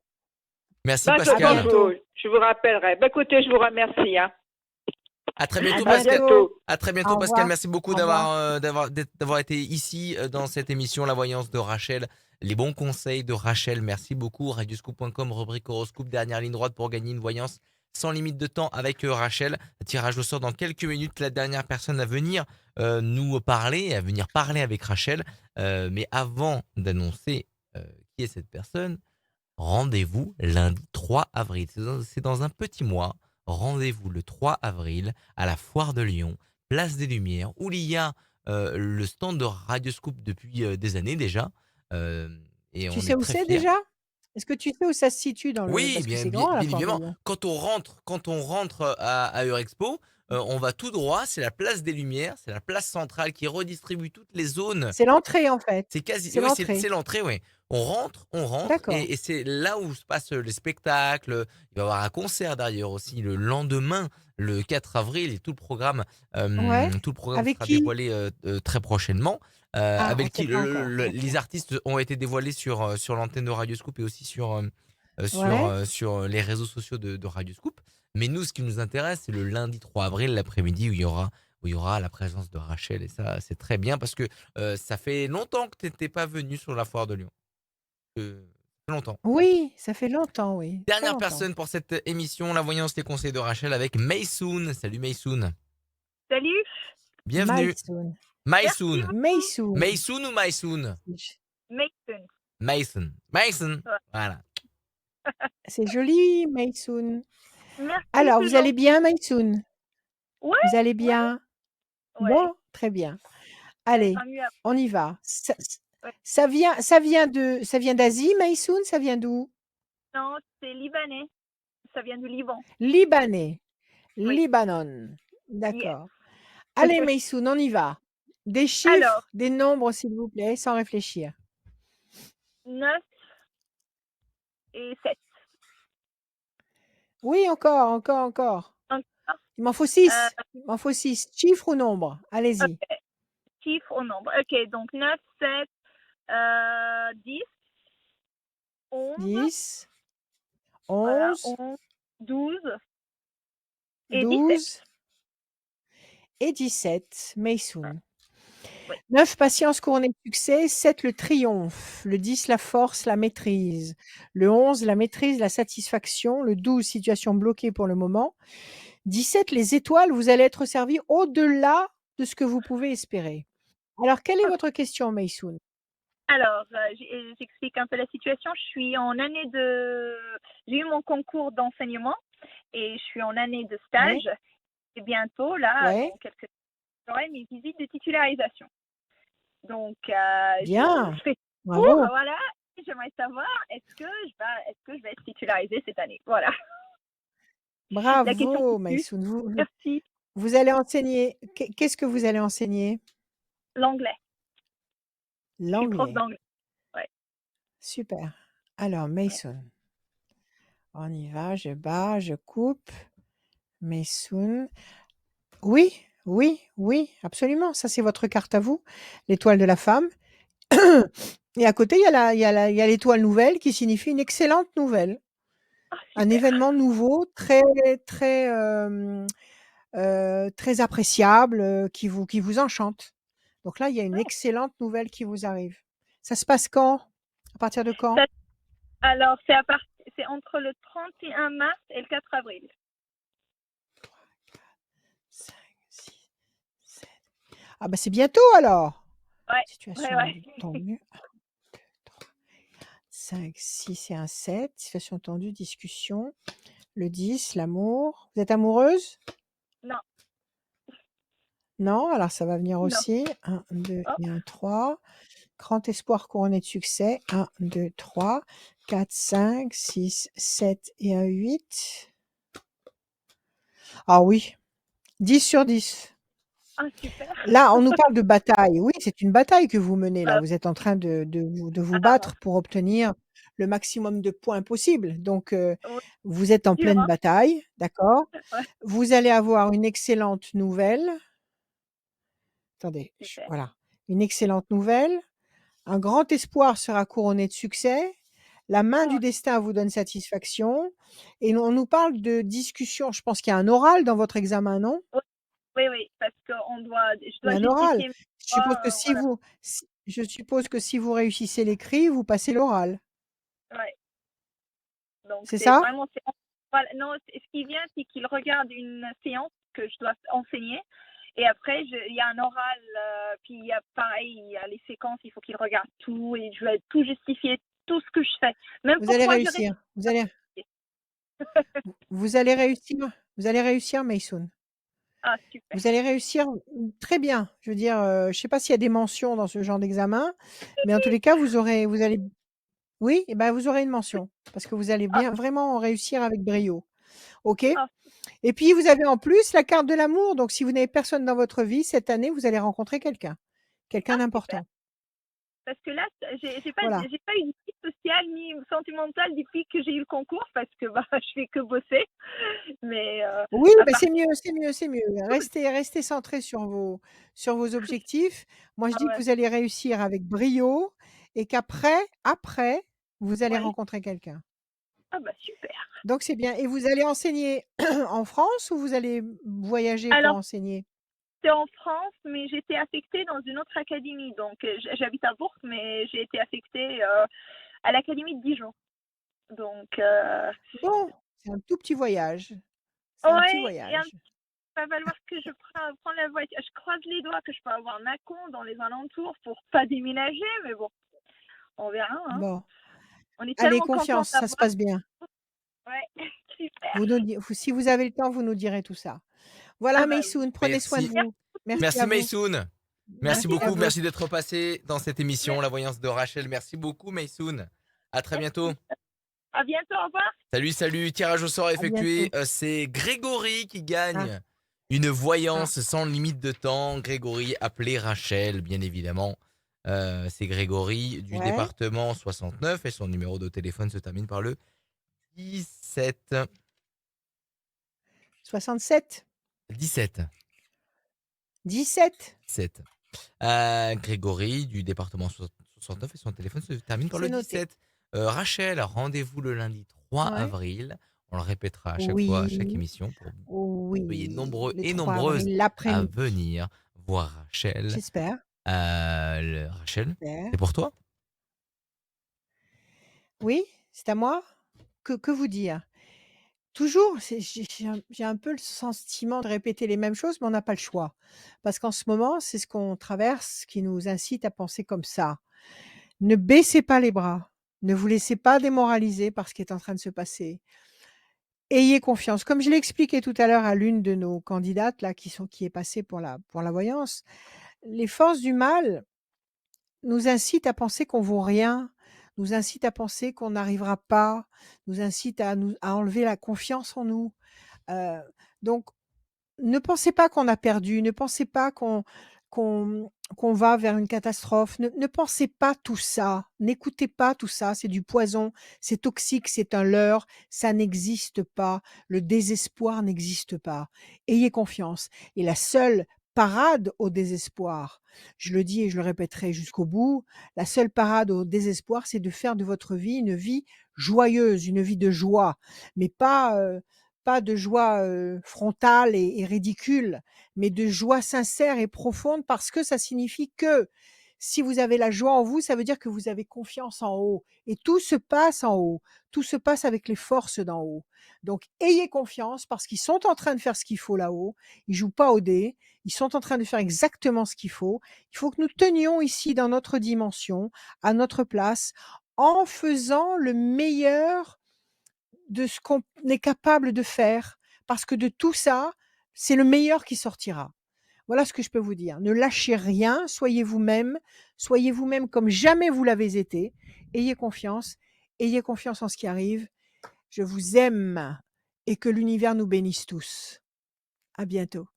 Merci Bah, de toute À Pascal. façon, bientôt. je vous rappellerai. Bah, écoutez, je vous remercie, hein. À très À bientôt À Pascal. bientôt. bientôt. Au Pascal. revoir. Merci beaucoup Au revoir. d'avoir été ici dans cette émission La Voyance de Rachel. Les bons conseils de Rachel. Merci beaucoup. Radioscoop.com, rubrique horoscope, dernière ligne droite pour gagner une voyance sans limite de temps avec Rachel. Tirage au sort dans quelques minutes. La dernière personne à venir nous parler, à venir parler avec Rachel. Mais avant d'annoncer qui est cette personne, rendez-vous lundi 3 avril. C'est dans un petit mois. Rendez-vous le 3 avril à la Foire de Lyon, place des Lumières, où il y a le stand de Radioscoop depuis des années déjà. Euh, et Tu on sais est où très c'est fiers. déjà? Est-ce que tu sais où ça se situe dans le... Oui, Parce que bien, c'est bien, grand, la bien Foire de évidemment. Lyon. Quand on rentre à Eurexpo, on va tout droit. C'est la place des Lumières, c'est la place centrale qui redistribue toutes les zones. C'est l'entrée, en fait. C'est quasi, C'est ouais, l'entrée. c'est l'entrée, ouais. On rentre, D'accord. et c'est là où se passent les spectacles. Il va y avoir un concert d'ailleurs aussi le lendemain, le 4 avril, et Ouais. tout le programme Avec sera qui? dévoilé très prochainement. Ah, on ne Avec sait qui pas encore. Ok. les artistes ont été dévoilés sur l'antenne de Radioscoop et aussi Ouais. sur les réseaux sociaux de Radioscoop. Mais nous, ce qui nous intéresse, c'est le lundi 3 avril, l'après-midi, où il y aura la présence de Rachel. Et ça, c'est très bien parce que ça fait longtemps que tu n'étais pas venu sur la foire de Lyon. Ça fait longtemps. Oui, ça fait longtemps, oui. Très Dernière longtemps. personne pour cette émission, la voyance, les conseils de Rachel avec Maysoon. Salut Maysoon. Salut. Bienvenue. Maysoon. Maysoon. Maysoon. Maysoon ou Maysoon? Mason. Mason. Mason. Ouais. Voilà. C'est joli, Maysoon. Merci. Alors, c'est vous allez gentil. bien, Maysoon? Ouais, Vous allez bien? ouais. Bon, très bien. Ça Allez, ira mieux après. on y va. Ouais. Ça vient d'Asie, Maysoon? Ça vient d'où? Non, c'est libanais. Ça vient du Liban. Libanais. Oui. Libanon. Yes. D'accord. Allez, Maysoon, on y va. Des chiffres, Alors, des nombres, s'il vous plaît, sans réfléchir. 9 et 7. Oui, encore. Encore. Il m'en faut 6. Euh, Il m'en faut 6. Chiffre ou nombre? Allez-y. ok. Chiffre au nombre. Ok, donc 9, 7, 10, 11. 10, Voilà, 11, 11, 12 et 17. 12 et 17. Maysoon. Oui. 9, patience couronnée de succès. 7, le triomphe. Le 10, la force, la maîtrise. Le 11, la maîtrise, la satisfaction. Le 12, situation bloquée pour le moment. 17, les étoiles. Vous allez être servi au-delà de ce que vous pouvez espérer. Alors, quelle est votre question, Maysoon? Alors, j'explique un peu la situation. Je suis en année de... J'ai eu mon concours d'enseignement et je suis en année de stage. Ouais. Et bientôt, là, Ouais. dans quelques j'aurai mes visites de titularisation. Donc, Bien. je fais Bravo. voilà. j'aimerais savoir est-ce que je vais être titularisée cette année. Voilà. La question qui Bravo, tue. Maïsoun. Merci. Vous allez enseigner. Qu'est-ce que vous allez enseigner? L'anglais. Je suis prof L'anglais. d'anglais. Ouais. Super. Alors, Mason. On y va. Je bats, je coupe. Mason. Oui, oui, oui, absolument. Ça, c'est votre carte à vous, l'étoile de la femme. Et à côté, il y a l'étoile nouvelle qui signifie une excellente nouvelle. Ah, Un super. événement nouveau, très, très, très appréciable, qui vous enchante. Donc là, il y a une excellente nouvelle qui vous arrive. Ça se passe quand? À partir de quand? Alors, c'est entre le 31 mars et le 4 avril. 5, 6, 7. Ah bah c'est bientôt alors. Ouais, Situation ouais. tendue. 1, 2, 3, 5, 6 et un 7. Situation tendue, discussion. Le 10, l'amour. Vous êtes amoureuse? Non. Non, alors ça va venir Non. aussi. 1, 2 Oh. et un 3. Grand espoir couronné de succès. 1, 2, 3, 4, 5, 6, 7 et un 8. Ah oui, 10 sur 10. Ah, super. Là, on nous parle de bataille. Oui, c'est une bataille que vous menez là. Vous êtes en train de vous battre pour obtenir le maximum de points possible. Donc, Oui, vous êtes en dur, pleine hein. bataille, d'accord? Ouais, Vous allez avoir une excellente nouvelle. Attendez, super. voilà. Une excellente nouvelle. Un grand espoir sera couronné de succès. La main du Oh, destin vous donne satisfaction. Et on nous parle de discussion. Je pense qu'il y a un oral dans votre examen, non? oui, parce que je Il y dois a un oral. justifier mes Je suppose choix, que voilà. je suppose que si vous réussissez l'écrit, vous passez l'oral. Ouais. Donc, C'est c'est ça? vraiment, voilà. Non, ce qui vient, c'est qu'il regarde une séance que je dois enseigner. Et après, il y a un oral, puis il y a pareil, il y a les séquences, il faut qu'il regarde tout et je vais tout justifier, tout ce que je fais. Même Vous allez pourquoi je réussir. Vous allez réussir, Maysoun. Ah, super. Vous allez réussir très bien. Je veux dire, je ne sais pas s'il y a des mentions dans ce genre d'examen, mais en tous les cas, vous allez oui, et ben, vous aurez une mention parce que vous allez Ah, bien vraiment réussir avec brio. OK? ah, Et puis vous avez en plus la carte de l'amour, donc si vous n'avez personne dans votre vie, cette année, vous allez rencontrer quelqu'un super. d'important. Parce que là, j'ai pas Voilà. eu de vie sociale ni sentimentale depuis que j'ai eu le concours parce que je fais que bosser. Mais Oui, à bah, part c'est mieux, c'est mieux, c'est mieux. Restez centrés sur vos objectifs. Moi, je ah dis que ouais, vous allez réussir avec brio et qu'après, vous allez ouais. rencontrer quelqu'un. Ah bah super. Donc c'est bien et vous allez enseigner en France ou vous allez voyager pour Alors, enseigner? c'est en France, mais j'étais affectée dans une autre académie. Donc, j'habite à Bourg, mais j'ai été affectée à l'académie de Dijon. Donc, Bon, c'est un tout petit voyage. C'est un petit ouais, voyage. va falloir que je prends la voiture. Je croise les doigts que je peux avoir Mâcon dans les alentours pour pas déménager, mais bon, on verra, hein. Bon, On est allez, tellement contents confiance, ça se d'avoir. passe bien. Ouais, super. Si vous avez le temps, vous nous direz tout ça. Voilà, Ah bah oui. Maysoun, prenez soin de Merci. vous. Merci Merci à vous. Maysoun. Merci Merci Merci à beaucoup. vous. Merci d'être passé dans cette émission, La Voyance de Rachel. Merci beaucoup, Maysoun. À très bientôt. À bientôt, au revoir. Salut. Tirage au sort À effectué. bientôt. C'est Grégory qui Ah, gagne une ah. voyance sans limite de temps. Grégory, appelé Rachel, bien évidemment. C'est Grégory du Ouais. département 69 et son numéro de téléphone se termine par le 17. 67. 17. 17. 17. Grégory du département 69 et son téléphone se termine par le C'est noté. 17. Rachel, rendez-vous le lundi 3 Ouais. avril. On le répétera à chaque fois, à chaque Oui. émission, pour soyez Oui. nombreux Le et 3 nombreuses avril, à l'après-midi. venir voir Rachel. J'espère. Rachel, J'espère. c'est pour toi? Oui, c'est à moi? Que vous dire? Toujours, j'ai un peu le sentiment de répéter les mêmes choses, mais on n'a pas le choix. Parce qu'en ce moment, c'est ce qu'on traverse qui nous incite à penser comme ça. Ne baissez pas les bras. Ne vous laissez pas démoraliser par ce qui est en train de se passer. Ayez confiance. Comme je l'ai expliqué tout à l'heure à l'une de nos candidates là qui est passée pour la voyance, les forces du mal nous incitent à penser qu'on vaut rien. nous incite à penser qu'on n'arrivera pas, nous incite à enlever la confiance en nous. Heu, donc ne pensez pas qu'on a perdu, ne pensez pas qu'on va vers une catastrophe, ne pensez pas tout ça, n'écoutez pas tout ça, c'est du poison, c'est toxique, c'est un leurre, ça n'existe pas, le désespoir n'existe pas. Ayez confiance et la seule parade au désespoir, je le dis et je le répéterai jusqu'au bout, la seule parade au désespoir, c'est de faire de votre vie une vie joyeuse, une vie de joie, mais pas de joie, frontale et ridicule, mais de joie sincère et profonde parce que ça signifie que si vous avez la joie en vous, ça veut dire que vous avez confiance en haut et tout se passe en haut. Tout se passe avec les forces d'en haut. Donc ayez confiance parce qu'ils sont en train de faire ce qu'il faut là-haut. Ils jouent pas au dé, ils sont en train de faire exactement ce qu'il faut. Il faut que nous tenions ici dans notre dimension, à notre place, en faisant le meilleur de ce qu'on est capable de faire, parce que de tout ça, c'est le meilleur qui sortira. Voilà ce que je peux vous dire. Ne lâchez rien, soyez vous-même comme jamais vous l'avez été. Ayez confiance en ce qui arrive. Je vous aime et que l'univers nous bénisse tous. À bientôt.